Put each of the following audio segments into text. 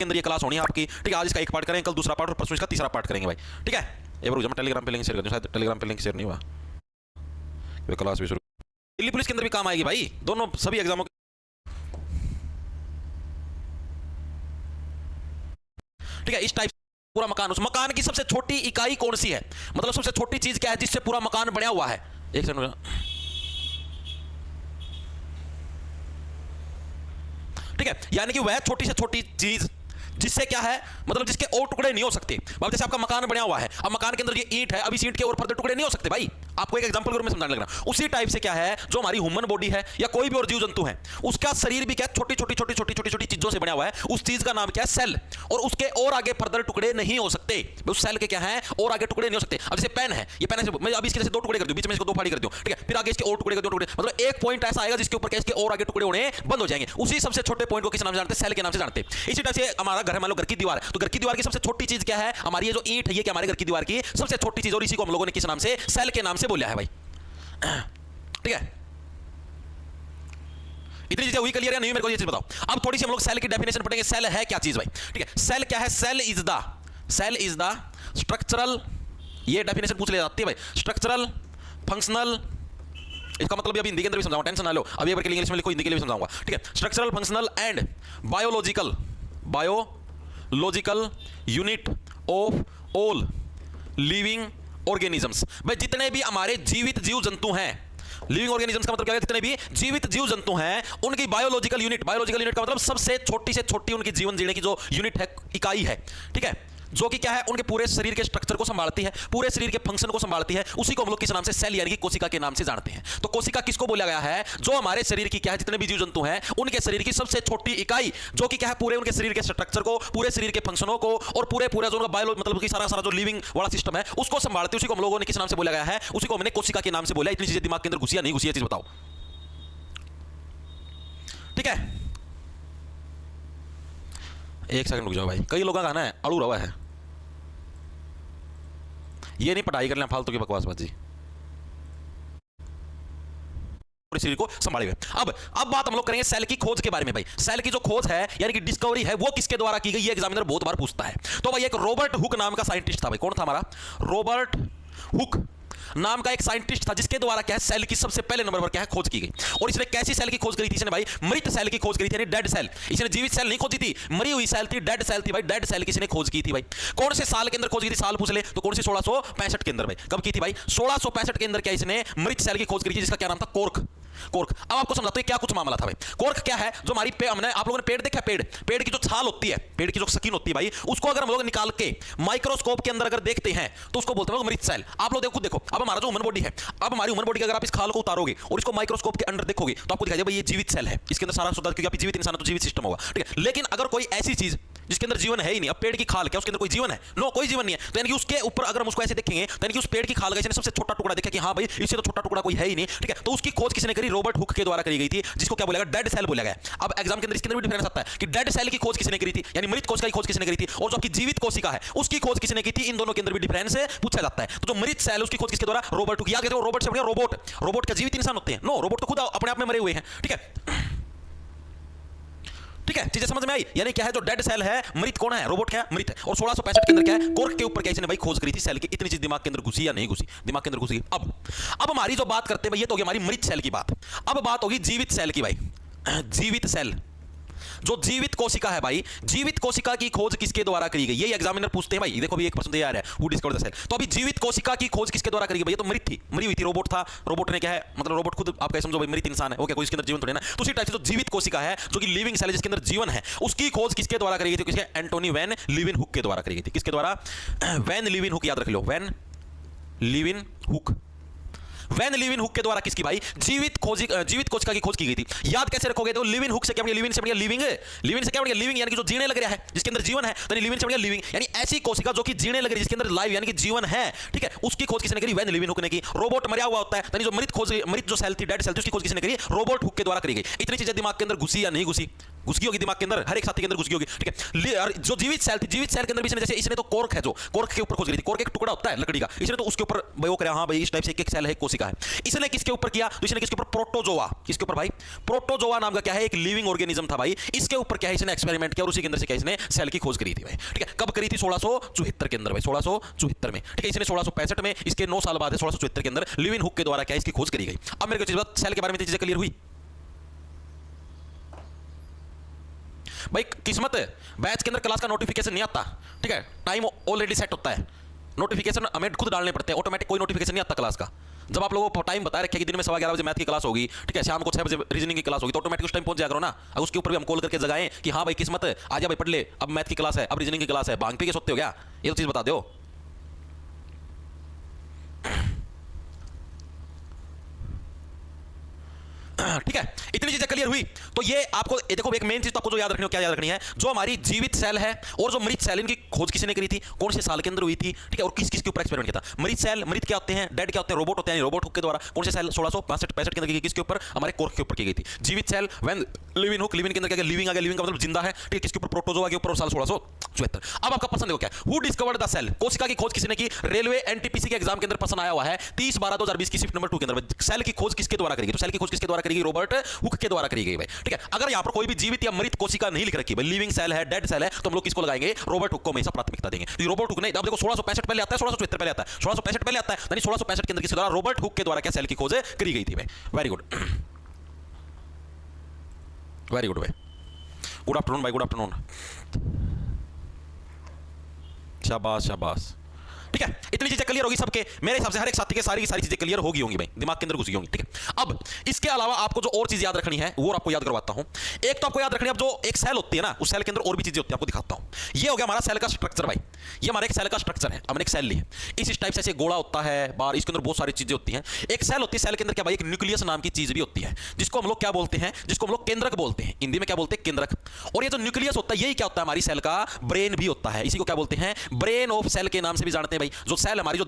के अंदर ये क्लास होनी है आपकी, ठीक है। आज इसका एक पार्ट करेंगे, कल दूसरा पार्ट और परसों इसका तीसरा पार्ट करेंगे भाई, ठीक है। एक बार मैं टेलीग्राम पे लिंक शेयर कर दूं, शायद टेलीग्राम पे लिंक शेयर नहीं हुआ, ये क्लास भी शुरू। दिल्ली पुलिस के अंदर भी काम आएगी भाई, दोनों सभी एग्जामों, ठीक है। इस टाइप पूरा मकान, उस मकान की सबसे छोटी इकाई कौन सी है, मतलब सबसे छोटी चीज क्या है जिससे पूरा मकान बना हुआ है। एक सेकंड, ठीक है। यानी कि वह छोटी से छोटी चीज जिससे क्या है, मतलब जिसके और टुकड़े नहीं हो सकते। जैसे आपका मकान बना हुआ है, अब मकान के अंदर ये ईंट है, अब इस ईंट के और फर्दर टुकड़े नहीं हो सकते भाई। आपको एक एग्जांपल में समझाने लग रहा हूं। उसी टाइप से क्या है, जो हमारी ह्यूमन बॉडी है या कोई भी और जीव जंतु है, उसका शरीर भी क्या छोटी छोटी छोटी छोटी छोटी छोटी चीजों से बना हुआ है। उस चीज का नाम क्या है, सेल। और उसके और आगे फर्दर टुकड़े नहीं हो सकते। उस सेल के क्या है, और आगे टुकड़े नहीं हो सकते। अब जैसे पेन है, ये पेन है, मैं अभी इसके दो टुकड़े कर दूं, बीच में इसको दो फाड़ी कर दूं, ठीक है। फिर आगे इसके और टुकड़े कर दूं, टुकड़े, मतलब एक पॉइंट ऐसा आएगा जिसके ऊपर क्या इसके और आगे टुकड़े होने बंद हो जाएंगे। उसी सबसे छोटे पॉइंट को किस नाम से जानते हैं, सेल के नाम से जानते हैं। इसी तरह से हमारा घर है, मान लो घर की दीवार है, तो घर की दीवार की सबसे छोटी चीज क्या है, हमारी ये जो ईंट है, ये क्या हमारे घर की दीवार की सबसे छोटी चीज, और इसी को हम लोगों ने किस नाम से, सेल के नाम से बोला है भाई, ठीक है। इतनी चीजें हुई क्लियर या नहीं, मेरे को ये चीज बताओ। अब थोड़ी सी हम लोग सेल की डेफिनेशन पढ़ेंगे। सेल है क्या चीज भाई, ठीक है। सेल क्या है, सेल इज द स्ट्रक्चरल, ये डेफिनेशन पूछ ले जाती है भाई, स्ट्रक्चरल फंक्शनल, इसका मतलब अभी हिंदी के अंदर भी समझाऊंगा, टेंशन ना लो। अभी एक बार इंग्लिश में लिखो, हिंदी के लिए भी समझाऊंगा, ठीक है। Structural functional and biological unit of all living organisms. भाई जितने भी हमारे जीवित जीव जंतु हैं, लिविंग ऑर्गेनिजम्स का मतलब क्या है, जितने भी जीवित जीव जंतु हैं उनकी बायोलॉजिकल यूनिट का मतलब सबसे छोटी से छोटी उनकी जीवन जीने की जो यूनिट है, इकाई है, ठीक है, जो कि क्या है, उनके पूरे शरीर के स्ट्रक्चर को संभालती है, पूरे शरीर के फंक्शन को संभालती है। उसी को हम लोग किस नाम से, सेल यानी कि कोशिका के नाम से जानते हैं। तो कोशिका किसको बोला गया है, जो हमारे शरीर की क्या है, जितने भी जीव जंतु हैं उनके शरीर की सबसे छोटी इकाई, जो कि क्या है, पूरे उनके शरीर के स्ट्रक्चर को, पूरे शरीर के फंक्शनों को और पूरे जो उनका बायो मतलब कि सारा जो लिविंग वाला सिस्टम है उसको संभालती है। उसी को हम लोगों ने किस नाम से बोला गया है, उसी को हमने कोशिका के नाम से बोला। इतनी चीजें दिमाग के अंदर घुसी या नहीं घुसी, ये चीज बताओ, ठीक है। एक सेकंड रुक जाओ भाई, कई लोगों का कहना है अड़ू रवा है, ये नहीं पढ़ाई कर लें फालतू की बकवासबाजी, शरीर को संभालेगा। अब बात हम लोग करेंगे सेल की खोज के बारे में भाई। सेल की जो खोज है यानी कि डिस्कवरी है, वो किसके द्वारा की गई, ये एग्जामिनर बहुत बार पूछता है। तो भाई एक रॉबर्ट हुक नाम का साइंटिस्ट था भाई, कौन था हमारा, रॉबर्ट हुक नाम का एक साइंटिस्ट था, जिसके द्वारा क्या है, सेल की सबसे पहले नंबर पर क्या है, खोज की गई। और इसने कैसी सेल की खोज करी थी, इसने भाई मृत सेल की खोज करी थी, यानी डेड सेल। इसने जीवित सेल नहीं खोजी थी, मरी हुई सेल थी, डेड सेल थी भाई। डेड सेल किसने खोज की थी भाई, कौन से साल के अंदर खोज की थी, साल पूछ ले तो कौन सी, 1665 के अंदर भाई। कब की थी भाई, 1665 के अंदर क्या इसने मृत सेल की खोज करी थी, जिसका क्या नाम था, कोर्क। अब आपको समझाता हूं क्या कुछ मामला था भाई। कोर्क क्या है, जो हमारी हमने आप लोगों ने पेड़ देखा, पेड़ की जो छाल होती है, पेड़ की जो स्किन होती है भाई, उसको अगर हम लोग निकाल के माइक्रोस्कोप के अंदर अगर देखते हैं तो उसको बोलते हैं मृत सेल। आप लोग देखो, अब हमारा जो ह्यूमन बॉडी है, अब हमारी ह्यूमन बॉडी के अगर आप इस खाल को उतारोगे और इसको माइक्रोस्कोप के अंदर देखोगे तो आपको दिखाई देगा भाई ये जीवित सेल है, इसके अंदर सारा सुधार, क्योंकि आप जीवित इंसान तो जीवित सिस्टम होगा, ठीक है। लेकिन अगर कोई ऐसी चीज जिसके अंदर जीवन है ही नहीं, अब पेड़ की खाल क्या उसके अंदर कोई जीवन है, नो कोई जीवन नहीं है, तो यानी कि उसके ऊपर अगर हम उसको ऐसे देखेंगे तो यानी कि उस पेड़ की खाल का इसने सबसे छोटा टुकड़ा देखा कि हाँ भाई इससे तो छोटा टुकड़ा कोई है ही नहीं, ठीक है। तो उसकी खोज किसने करी, रॉबर्ट हुक के द्वारा करी गई थी, जिसको क्या बोलेगा, डेड सेल बोला गया। अब एग्जाम के अंदर इसके अंदर भी डिफरेंस आता है कि डेड सेल की खोज किसने करी थी, यानी मृत कोशिका की खोज किसने करी थी, और जो आपकी जीवित कोशिका है उसकी खोज किसने की थी। इन दोनों के अंदर भी डिफरेंस पूछा जाता है। तो जो मृत सेल उसकी खोज किसके द्वारा, रॉबर्ट हुक। याद करो रॉबर्ट से बढ़िया रोबोट का जीवित इंसान होते हैं, नो रोबोट तो खुद अपने आप में मरे हुए हैं, ठीक है, ठीक है। चीजें समझ में आई, यानी क्या है, जो डेड सेल है, मृत कौन है, रोबोट क्या है, मृत है। और 1665 के अंदर क्या है, कोर्क के ऊपर क्या इसने भाई खोज करी थी सेल की। इतनी चीज दिमाग के अंदर घुसी या नहीं घुसी, दिमाग के अंदर घुसी। अब हमारी जो बात करते हैं भाई, ये तो होगी हमारी मृत सेल की बात। अब बात होगी जीवित सेल की भाई। जीवित सेल, जो जीवित कोशिका है भाई, जीवित कोशिका की खोज किसके द्वारा करी गई, ये एग्जामिनर पूछते हैं भाई। देखो भी एक प्रश्न तैयार है, हु डिस्कवर्ड द सेल। तो अभी जीवित कोशिका की खोज किसके द्वारा करी गई भाई, ये तो मृत थी, मरी हुई थी, रोबोट था। रोबोट ने क्या है, मतलब रोबोट खुद आप कैसे समझो भाई, मृत इंसान है, ओके, कोई इसके अंदर जीवन थोड़ी ना। तो उसी टाइप से जो जीवित कोशिका है, जो कि लिविंग सेल है, जिसके अंदर जीवन है, उसकी खोज किसके द्वारा करी गई थी, किसके, एंटोनी वैन लीवन हुक के द्वारा करी गई थी। किसके द्वारा, वैन लीवन हुक, याद रख लो, वैन लीवन हुक। वैन लीवन हुक के द्वारा किसकी भाई, जीवित कोशिका की खोज की गई थी। याद कैसे रखोगे, तो लिविंग हुक से क्या, लिविंग से बढ़िया लिविंग, लिविंग से क्या बढ़िया लिविंग, यानी कि जो जीने लग रहा है, जिसके अंदर जीवन है, तो लिविंग से बढ़िया लिविंग, यानी ऐसी कोशिका जो कि जीने लग रही है, जिसके अंदर लाइव यानी कि जीवन है, ठीक है, उसकी खोज किसने करी, वैन लीवन हुक ने की। रोबोट मरा हुआ होता है, यानी जो मृत जो सेल थी, डेड सेल थी, उसकी खोज किसने करी, रोबोट हुक के द्वारा करी गई। इतनी चीजें दिमाग के अंदर घुसी या नहीं घुसी, घुस गई होगी दिमाग के अंदर, हर एक साथी के अंदर घुस गई होगी, ठीक है। और जो जीवित सेल थी, जीवित सेल के अंदर भी इसने जैसे इसने तो कॉर्क है, जो कॉर्क के ऊपर खोज रही थी, कॉर्क एक टुकड़ा होता है लकड़ी का, इसने तो उसके ऊपर भाई वो कराया, हाँ भाई इस टाइप से एक सेल है, कोशिका है। इसने किसके ऊपर किया, तो इसने किसके ऊपर, प्रोटोजोआ, किसके ऊपर भाई, प्रोटोजोआ नाम का क्या है, एक लिविंग ऑर्गेनिज्म था भाई, इसके ऊपर क्या है इसने एक्सपेरिमेंट किया और उसी के अंदर से क्या इसने सेल की खोज करी थी भाई, ठीक है। कब करी थी, 1674 के अंदर भाई, 1674 में, ठीक है। इसने 1665 में, इसके 9 साल बाद 1674 के अंदर लिविन हुक के द्वारा क्या इसकी खोज करी गई। अब मेरे को चीज बात, सेल के बारे में चीजें क्लियर हुई भाई। किस्मत बैच के अंदर क्लास का नोटिफिकेशन नहीं आता, ठीक है, टाइम ऑलरेडी सेट होता है, नोटिफिकेशन हमें खुद डालने पड़ते हैं, ऑटोमेटिक कोई नोटिफिकेशन नहीं आता क्लास का। जब आप लोगों को टाइम बताया रखे कि दिन में 11:15 बजे मैथ की क्लास होगी, ठीक है, शाम को 6 बजे रीजनिंग की क्लास होगी, तो ऑटोमेटिक उस टाइम पहुंच जाया करो ना। अगर उसके ऊपर भी हम कॉल करके जगाएं कि हाँ भाई किस्मत आ जा भाई पढ़ ले, अब मैथ की क्लास है, अब रीजनिंग की क्लास है, भांग पी के सोते हो क्या, ये तो चीज बता दो। ठीक है, इतनी चीजें क्लियर हुई। तो ये आपको ये देखो, एक मेन चीज तो आपको जो याद रखनी हो, क्या याद रखनी है, जो हमारी जीवित सेल है और जो मृत सेल, इनकी खोज किसने करी थी, कौन से साल के अंदर हुई थी, ठीक है, और किस किस के ऊपर एक्सपेरिमेंट किया था। मृत सेल, मृत क्या होते हैं, डेड क्या होते हैं, रोबोट होते हैं, रोबोट हुक के द्वारा कौन से सेल 1665 के अंदर किसके ऊपर, हमारे कॉर्क के ऊपर की गई थी। जीवित cell when living hook, living के अंदर क्या, लिविंग आ गया, लिविंग का मतलब जिंदा है, ठीक है, किसके ऊपर, प्रोटोजोआ के ऊपर, साल 1674। अब आपका प्रश्न देखो क्या है, हु डिस्कवर्ड द सेल, कोशिका की खोज किसने की, रेलवे एनटीपीसी के एग्जाम के अंदर प्रश्न आया हुआ है 30/12/2020 की शिफ्ट नंबर 2 के अंदर, सेल की खोज किसके द्वारा करेगी, तो सेल की खोज किसके द्वारा करेगी, रॉबर्ट हुक के द्वारा करी गई भाई, ठीक है। अगर यहां पर कोई भी जीवित या मृत कोशिका नहीं लिख रखी भाई, लिविंग सेल है, डेड सेल है, तो हम लोग किसको लगाएंगे, रॉबर्ट हुक को हमेशा प्राथमिकता देंगे। तो रॉबर्ट हुक ने, अब देखो 1665 पहले आता है, 1674 पहले आता है, 1665 पहले आता है, यानी 1665 के अंदर किसके द्वारा, रॉबर्ट हुक के द्वारा क्या सेल की खोज करी गई थी भाई। वेरी गुड, वेरी गुड भाई, गुड आफ्टरनून भाई, गुड आफ्टरनून, शाबाश शाबाश, ठीक है। इतनी चीजें क्लियर होगी सबके, मेरे हिसाब से हर एक साथी के सारी की सारी चीजें क्लियर होगी होंगी भाई, दिमाग के अंदर घुस गई होंगी, ठीक है। अब इसके अलावा आपको जो और चीज याद रखनी है वो आपको याद करवाता हूं। एक तो आपको याद रखनी है, अब जो एक सेल होती है ना, उस सेल के अंदर और भी चीजें होती है, आपको दिखाता हूं। ये हो गया हमारा सेल का स्ट्रक्चर भाई, ये हमारा एक सेल का स्ट्रक्चर है। हमने एक सेल ली है, इस टाइप से ऐसे गोला होता है बाहर, इसके अंदर बहुत सारी चीजें होती हैं। एक सेल होती है, सेल के अंदर क्या भाई, एक न्यूक्लियस नाम की चीज भी होती है, जिसको हम लोग क्या बोलते हैं, जिसको हम लोग केंद्रक बोलते हैं, हिंदी में क्या बोलते हैं, केंद्रक। और ये जो न्यूक्लियस होता है, यही क्या होता है, हमारी सेल का ब्रेन भी होता है, इसी को क्या बोलते हैं, ब्रेन ऑफ सेल के नाम से भी जानते हैं भाई। जो सेल हमारी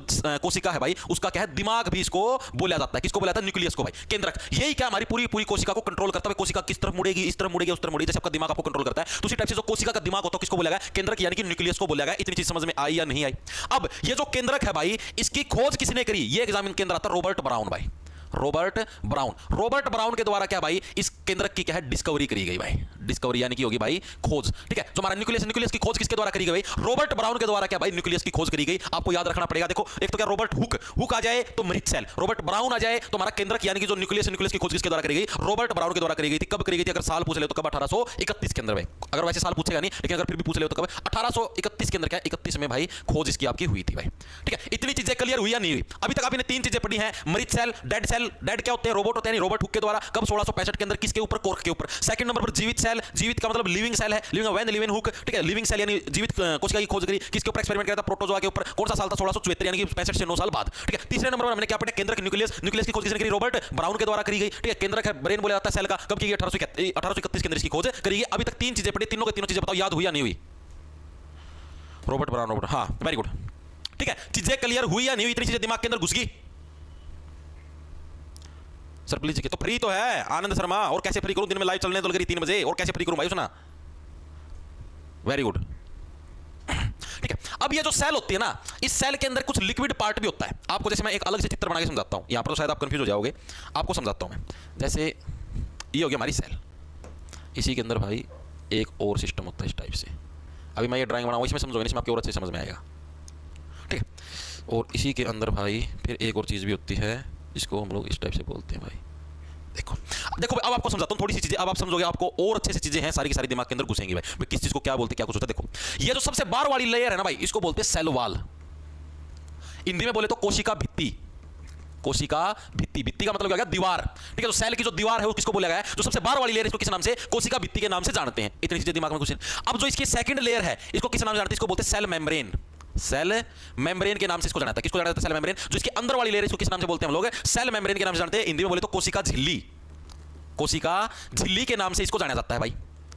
कोशिका है भाई, उसका क्या है, दिमाग भी इसको बोला जाता है, किसको बोला जाता है, न्यूक्लियस को भाई, केंद्रक। यही क्या हमारी पूरी पूरी कोशिका को कंट्रोल करता है, कोशिका किस तरफ मुड़ेगी, इस तरफ मुड़ेगी, उस तरफ मुड़ेगी, जैसे आपका दिमाग आपको कंट्रोल करता है, तो उसी टाइप से जो कोशिका का दिमाग होता है किसको बोला गया, केंद्रक, यानी कि न्यूक्लियस को बोला गया। इतनी चीज समझ में आई या नहीं आई। अब ये जो केंद्रक है भाई, इसकी खोज किसने करी, ये एग्जाम के अंदर आता है, रॉबर्ट ब्राउन भाई, रॉबर्ट ब्राउन। रॉबर्ट ब्राउन के द्वारा क्या भाई, इस केंद्रक की क्या है, डिस्कवरी करी गई भाई, डिस्कवरी यानी कि होगी भाई खोज, ठीक है। जो हमारा न्यूक्लियस, न्यूक्लियस की खोज किसके द्वारा करी गई भाई, रॉबर्ट ब्राउन के द्वारा क्या भाई, न्यूक्लियस की खोज करी गई। आपको याद रखना पड़ेगा, देखो एक तो क्या, रॉबर्ट हुक, हुक आ जाए तो मृत सेल, रॉबर्ट ब्राउन आ जाए तो हमारा केंद्रक, यानी कि जो न्यूक्लियस, न्यूक्लियस की खोज किसके द्वारा करी गई, रॉबर्ट ब्राउन के द्वारा करी गई थी। कब करी गई थी, अगर साल पूछ ले तो कब, 1831 के अंदर भाई, अगर वैसे साल पूछेगा नहीं, लेकिन अगर फिर भी पूछ ले तो कब, 1831 के अंदर क्या, 31 में भाई खोज इसकी आपकी हुई थी भाई, ठीक है। इतनी चीजें क्लियर हुई या नहीं हुई। अभी तक आपने 3 चीजें पढ़ी हैं, मृत सेल, डेड क्या होते हैं, रोबोट होते हैं, रोबोट हुक के द्वारा, कब 1665 के अंदर, किसके ऊपर, कॉर्क के ऊपर। सेकंड नंबर पर जीवित सेल, जीवित का मतलब लिविंग सेल है, लिविंग व्हेन लिविंग हुक, ठीक है, लिविंग सेल यानी जीवित कोशिका की खोज करी, किसके ऊपर एक्सपेरिमेंट किया था, प्रोटोजोआ के ऊपर, कौन सा साल था, 1674, यानी कि 65 से 9 साल बाद, ठीक है। तीसरे नंबर पर हमने क्या पढ़ा, केंद्रक, न्यूक्लियस, न्यूक्लियस की खोज किसने करी, रॉबर्ट ब्राउन के द्वारा करी गई, ठीक है। केंद्रक है, ब्रेन बोला जाता है सेल का, कब की गई, 1831 के अंदर इसकी खोज करी गई। अभी तक 3 चीजें पढ़ी, तीनों के तीनों चीजें बताओ याद हुई या नहीं हुई, रॉबर्ट ब्राउन, रॉबर्ट, हाँ वेरी गुड, ठीक है। चीजें क्लियर हुई या नहीं हुई, इतनी चीजें दिमाग के अंदर घुस गई। सर प्लीज, तो फ्री तो है आनंद शर्मा, और कैसे फ्री करूं, दिन में लाइव चलने तो लग रही 3 बजे, और कैसे फ्री करूं भाई, सुना, वेरी गुड, ठीक है। अब ये जो सेल होती है ना, इस सेल के अंदर कुछ लिक्विड पार्ट भी होता है। आपको जैसे मैं एक अलग से चित्र बना के समझाता हूं, यहां पर तो शायद आप कंफ्यूज हो जाओगे, आपको समझाता हूं मैं। जैसे ये हो गया हमारी सेल, इसी के अंदर भाई एक और सिस्टम होता है इस टाइप से। अभी मैं ये ड्राइंग बनाऊं, इसमें समझोगे, इसमें आपको और अच्छे समझ में आएगा, ठीक है। और इसी के अंदर भाई फिर एक और चीज़ भी होती है, इसको हम लोग इस टाइप से बोलते हैं भाई। देखो देखो अब आपको समझाता हूं थोड़ी सी चीजें, अब आप समझोगे, आपको और अच्छे से चीजें हैं, सारी की सारी दिमाग के अंदर घुसेंगी भाई, किस चीज को क्या बोलते हैं, क्या कुछ होता है। देखो ये जो सबसे बाहर वाली लेयर है ना भाई, इसको बोलते हैं सेल वॉल, हिंदी में बोले तो कोशिका भित्ति, कोशिका भित्ति, भित्ति का मतलब क्या, दीवार, ठीक है। तो सेल की जो दीवार है वो किसको बोला गया है, जो सबसे बाहर वाली लेयर, इसको किस नाम से, कोशिका भित्ति के नाम से जानते हैं। इतनी चीजें दिमाग में घुसे। अब जो इसकी सेकंड लेयर है, इसको किस नाम से जानते हैं, इसको बोलते हैं सेल मेम्ब्रेन, सेल मेम्ब्रेन के नाम से इसको जाना जाता है। किसको जाना जाता है, सेल मेम्ब्रेन। जो इसके अंदर वाली लेयर, इसको किस नाम से बोलते हैं हम लोग, सेल मेम्ब्रेन के नाम से जानते हैं। हिंदी में बोले तो कोशिका झिल्ली, कोशिका झिल्ली के नाम से इसको जाना जाता है भाई,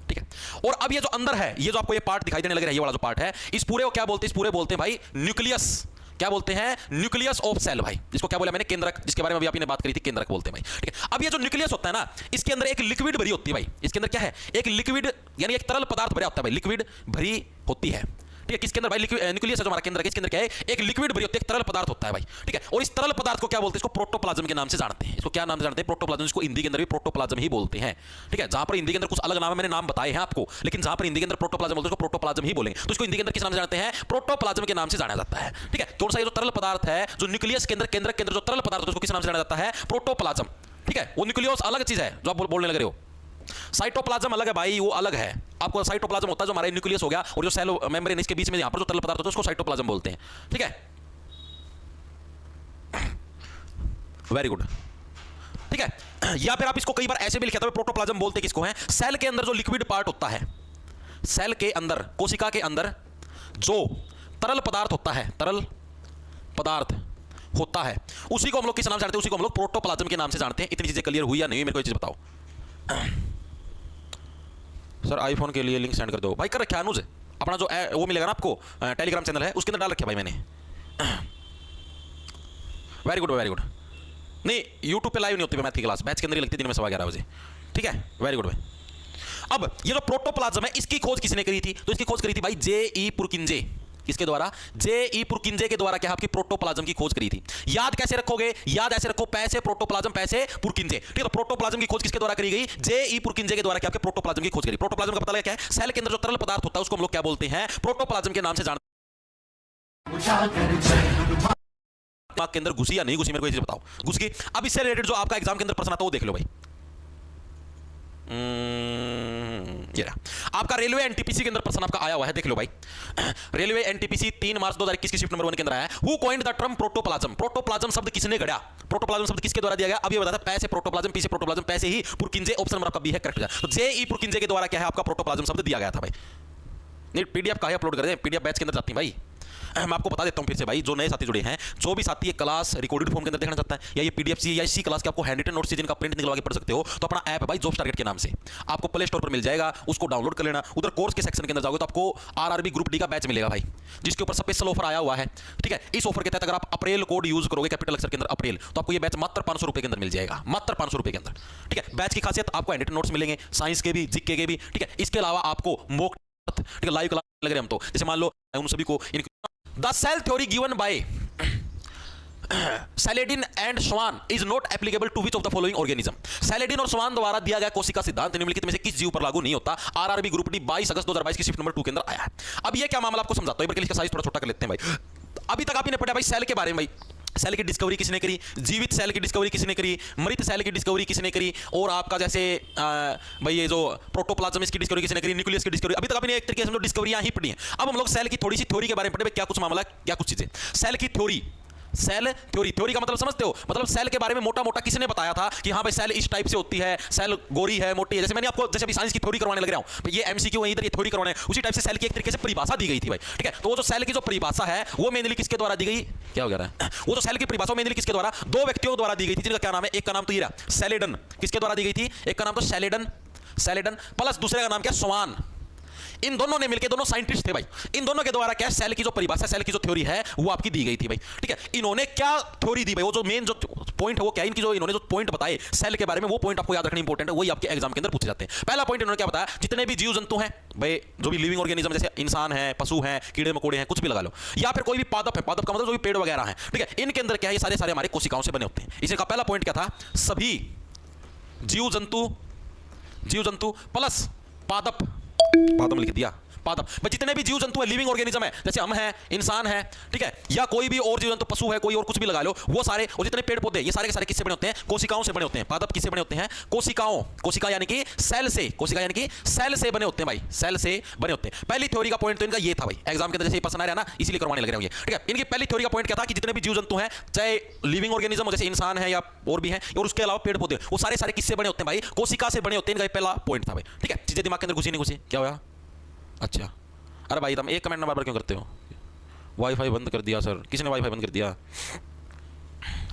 ठीक है। और अब ये जो अंदर है, ये जो आपको ये पार्ट दिखाई देने लग रहा है, ये वाला जो पार्ट है, इस पूरे को क्या बोलते हैं, इस पूरे बोलते हैं भाई न्यूक्लियस, क्या बोलते हैं? न्यूक्लियस ऑफ सेल भाई। जिसको क्या बोला मैंने? केंद्रक, जिसके बारे में अभी आपने बात करी थी, केंद्रक बोलते हैं भाई। ठीक है, अब ये जो न्यूक्लियस होता है ना, इसके अंदर एक लिक्विड भरी होती है भाई। इसके अंदर क्या है? एक लिक्विड यानी एक तरल पदार्थ भरा होता है भाई, लिक्विड भरी होती है। ठीक है, किसके अंदर भाई? न्यूक्लियस है जो हमारा केंद्र है, इसके अंदर क्या है? एक लिक्विड भरी होती है, एक तरल पदार्थ होता है भाई। ठीक है, और इस तरल पदार्थ को क्या बोलते हैं? इसको प्रोटोप्लाज्म के नाम से जानते हैं। इसको क्या नाम से जानते हैं? प्रोटोप्लाज्म। इसको हिंदी के अंदर भी प्रोटोप्लाज्म ही बोलते हैं। ठीक है, जहां पर हिंदी के अंदर कुछ अलग नाम है, मैंने नाम बताए हैं आपको, लेकिन जहां पर हिंदी के अंदर प्रोटोप्लाज्म बोलते हैं, उसको प्रोटोप्लाज्म ही बोलेंगे। तो इसको हिंदी के अंदर किस नाम से जानते हैं? प्रोटोप्लाज्म के नाम से जाना जाता है। ठीक है, कौन सा? ये जो तरल पदार्थ है, जो न्यूक्लियस के अंदर, केंद्रक के अंदर जो तरल पदार्थ है, उसको किस नाम से जाना जाता है? प्रोटोप्लाज्म। ठीक है, वो न्यूक्लियस अलग चीज है जो आप बोलने लग रहे हो। साइटोप्लाज्म अलग है भाई, वो अलग है। आपको साइटोप्लाज्म होता है जो हमारा न्यूक्लियस हो गया, और जो सेल मेम्ब्रेन इसके बीच में यहां पर जो तरल पदार्थ होता है, उसको साइटोप्लाज्म बोलते हैं। ठीक है, वेरी गुड। ठीक है, या फिर आप इसको कई बार ऐसे भी लिखा था, प्रोटोप्लाज्म बोलते किसको है? सेल के अंदर जो लिक्विड पार्ट होता है, सेल के अंदर, कोशिका के अंदर जो तरल पदार्थ होता है, तरल पदार्थ होता है, उसी को हम लोग किस नाम से जानते हैं? उसी को हम लोग प्रोटोप्लाज्म के नाम से जानते हैं। इतनी चीजें क्लियर हुई या नहीं, मेरे को ये चीज बताओ। सर आईफोन के लिए लिंक सेंड कर दो भाई। कर रखा अनुज, अपना जो वो मिलेगा ना आपको, टेलीग्राम चैनल है, उसके अंदर डाल रखा भाई मैंने। Very good, very good. नहीं, यूट्यूब पे लाइव नहीं होती मैथ की क्लास, बैच के अंदर ही लगती है दिन में 11:15 बजे। ठीक है, वेरी गुड भाई। अब ये जो प्रोटोप्लाज्म है, इसकी खोज किसने करी थी? तो इसकी खोज करी थी भाई जे.ई. पुरकिंजे। किसके द्वारा? जे.ई. पुरकिंजे के द्वारा क्या आपकी प्रोटोप्लाज्म की खोज करी थी। याद कैसे रखोगे? याद ऐसे रखो, पैसे प्रोटोप्लाज्म, पैसे पुरकिंजे। ठीक है, तो प्रोटोप्लाज्म की खोज किसके द्वारा करी गई? जे.ई. पुरकिंजे के द्वारा क्या आपके प्रोटोप्लाज्म की खोज करी। प्रोटोप्लाज्म का पता लगा क्या है? सेल के अंदर जो तरल पदार्थ होता है, उसको हम लोग क्या बोलते हैं? प्रोटोप्लाज्म के नाम से जानते हैं। के अंदर घुसी या नहीं घुसी, मेरे को ये चीज बताओ। घुस गई। अब इससे रिलेटेड जो आपका एग्जाम के अंदर प्रश्न आता है, वो देख लो भाई। ये आपका रेलवे एनटीपीसी के अंदर प्रश्न आपका आया हुआ है, देख लो भाई। रेलवे एनटीपीसी 3 मार्च 2021 की शिफ्ट नंबर 1 के अंदर आया है। Who coined the term protoplasm? Protoplasm शब्द किसने गढ़ा? प्रोटोप्लाज्म शब्द किसके द्वारा दिया गया? अब ये बताता है, पैसे प्रोटोप्लाज्म, पीछे प्रोटोप्लाज्म, पैसे ही पुरकिंजे। ऑप्शन नंबर आपका बी है करेक्ट। तो जे.ई. पुरकिंजे के द्वारा क्या है आपका प्रोटोप्लाज्म शब्द दिया गया था भाई। नहीं, पीडीएफ का अपलोड कर दें, पीडीएफ बैच के अंदर जाती है भाई। मैं आपको बता देता हूं फिर से भाई, जो नए साथी जुड़े हैं, जो भी साथी ये क्लास रिकॉर्डेड फॉर्म के अंदर देखना चाहता है, या ये पीडीएफ सी या इसी क्लास के आपको हैंड रिटन नोट्स जिनका प्रिंट निकलवा के पढ़ सकते हो, तो अपना ऐप है भाई जॉब्स टारगेट के नाम से, आपको प्ले स्टोर पर मिल जाएगा, उसको डाउनलोड कर लेना। उधर कोर्स के सेक्शन के अंदर जाओगे तो आपको आरआरबी ग्रुप डी का बैच मिलेगा भाई, जिसके ऊपर स्पेशल ऑफर आया हुआ है। ठीक है, इस ऑफर के तहत अगर आप अप्रैल कोड यूज करोगे, कैपिटल अक्षर के अंदर अप्रैल, तो आपको ये बैच मात्र 500 रुपए के अंदर मिल जाएगा, मात्र 500 रुपए के अंदर। ठीक है, बैच की खासियत आपको हैंड रिटन नोट्स मिलेंगे, साइंस के भी, जीके के भी। ठीक है, इसके अलावा आपको मॉक, ठीक है, लाइव क्लास लग रहे हम तो, जैसे मान लो उन सभी को the cell theory given by Schleiden and Schwann is not applicable to which of the following organism. Schleiden और स्वान द्वारा दिया गया कोशिका सिद्धांत निम्नलिखित में से किस जीव पर लागू नहीं होता। आरआरबी ग्रुप डी 22 अगस्त 2022 की शिफ्ट नंबर 2 के अंदर आया है। अब ये क्या मामला आपको समझाता हूं, एक बार इसका साइज थोड़ा छोटा कर लेते हैं भाई। अभी तक आपने पढ़ा भाई सेल के बारे में भाई, सेल की डिस्कवरी किसने करी, जीवित सेल की डिस्कवरी किसने करी, मृत सेल की डिस्कवरी किसने करी, और आपका जैसे भाई ये जो प्रोटोप्लाज्म इसकी डिस्कवरी किसने करी, न्यूक्लियस की डिस्कवरी। अभी तक आपने एक तरीके से डिस्कवरियां ही पढ़ी हैं। अब हम लोग सेल की थोड़ी सी थ्योरी के बारे में पढ़े, क्या कुछ मामला, क्या कुछ चीजें। सेल की थ्योरी, सेल थ्योरी, थ्योरी का मतलब समझते हो? मतलब सेल के बारे में मोटा मोटा किसने बताया था कि हाँ भाई सेल इस टाइप से होती है, सेल गोरी है, मोटी है। जैसे मैंने आपको जैसे अभी साइंस की थ्योरी करवाने लग रहा हूं, ये एमसीक्यू है, इधर ये थ्योरी करवाने, उसी टाइप से सेल की एक तरीके से परिभाषा दी गई थी भाई। ठीक है, तो वो जो सेल की जो परिभाषा है वो मेनली किसके द्वारा दी गई, क्या हो गया है, वो जो सेल की परिभाषा मेनली किसके द्वारा, दो व्यक्तियों द्वारा दी गई थी, जिनका क्या नाम है, एक का नाम तो ये रहा सैलेडन, किसके द्वारा दी गई थी, एक का नाम तो सैलेडन, सैलेडन प्लस दूसरे का नाम क्या, स्वान। इन दोनों ने मिलकर, दोनों साइंटिस्ट थे भाई, इन दोनों के द्वारा क्या सेल की जो परिभाषा, सेल की जो थ्योरी है वो आपकी दी गई थी भाई। ठीक है, इन्होंने क्या थ्योरी दी भाई, वो जो मेन जो पॉइंट है वो क्या है, इनकी जो इन्होंने जो पॉइंट बताए सेल के बारे में, वो पॉइंट आपको याद रखना इंपॉर्टेंट है, वही आपके एग्जाम के अंदर पूछे जाते हैं। पहला पॉइंट इन्होंने क्या बताया, जितने भी जीव जंतु हैं भाई, जो भी लिविंग ऑर्गेनिज्म, जैसे इंसान है, पशु हैं, कीड़े मकोड़े हैं, कुछ भी लगा लो, या फिर कोई भी पादप है, पादप का मतलब जो भी पेड़ वगैरह है, ठीक है, इनके अंदर क्या है, ये सारे सारे हमारे कोशिकाओं से बने होते हैं। इसी का पहला पॉइंट क्या था, सभी जीव जंतु प्लस पादप, पादप लिख दिया, पादप, जितने भी जीव जंतु है, लिविंग ऑर्गेनिज्म है, जैसे हम हैं, इंसान है, ठीक है, या कोई भी और जीव जंतु, पशु है, कोई और कुछ भी लगा लो, वो सारे, और जितने पेड़ पौधे, ये सारे के सारे किससे बने होते हैं, कोशिकाओं से बने होते हैं। पादप किससे बने होते हैं, कोशिकाओं, कोशिका यानी कि सेल से, कोशिका यानी कि सेल से बने होते हैं भाई, सेल से बने होते हैं। पहली थ्योरी का पॉइंट तो इनका ये था भाई, एग्जाम के अंदर जैसे प्रश्न आ रहा है ना, इसीलिए करवाने लग रहे हैं ये। ठीक है, इनकी पहली थ्योरी का पॉइंट क्या था कि जितने भी जीव जंतु हैं, चाहे लिविंग ऑर्गेनिज्म जैसे इंसान है या और भी है, और उसके अलावा पेड़ पौधे, वो सारे सारे किससे बने होते हैं भाई, कोशिका से बने होते हैं। इनका पहला पॉइंट था भाई। ठीक है, चीजें दिमाग के अंदर घुसी नहीं घुसी, क्या हुआ, अच्छा, अरे भाई तुम एक कमेंट बार बार क्यों करते हो, वाईफाई बंद कर दिया सर, किसने वाईफाई बंद कर दिया,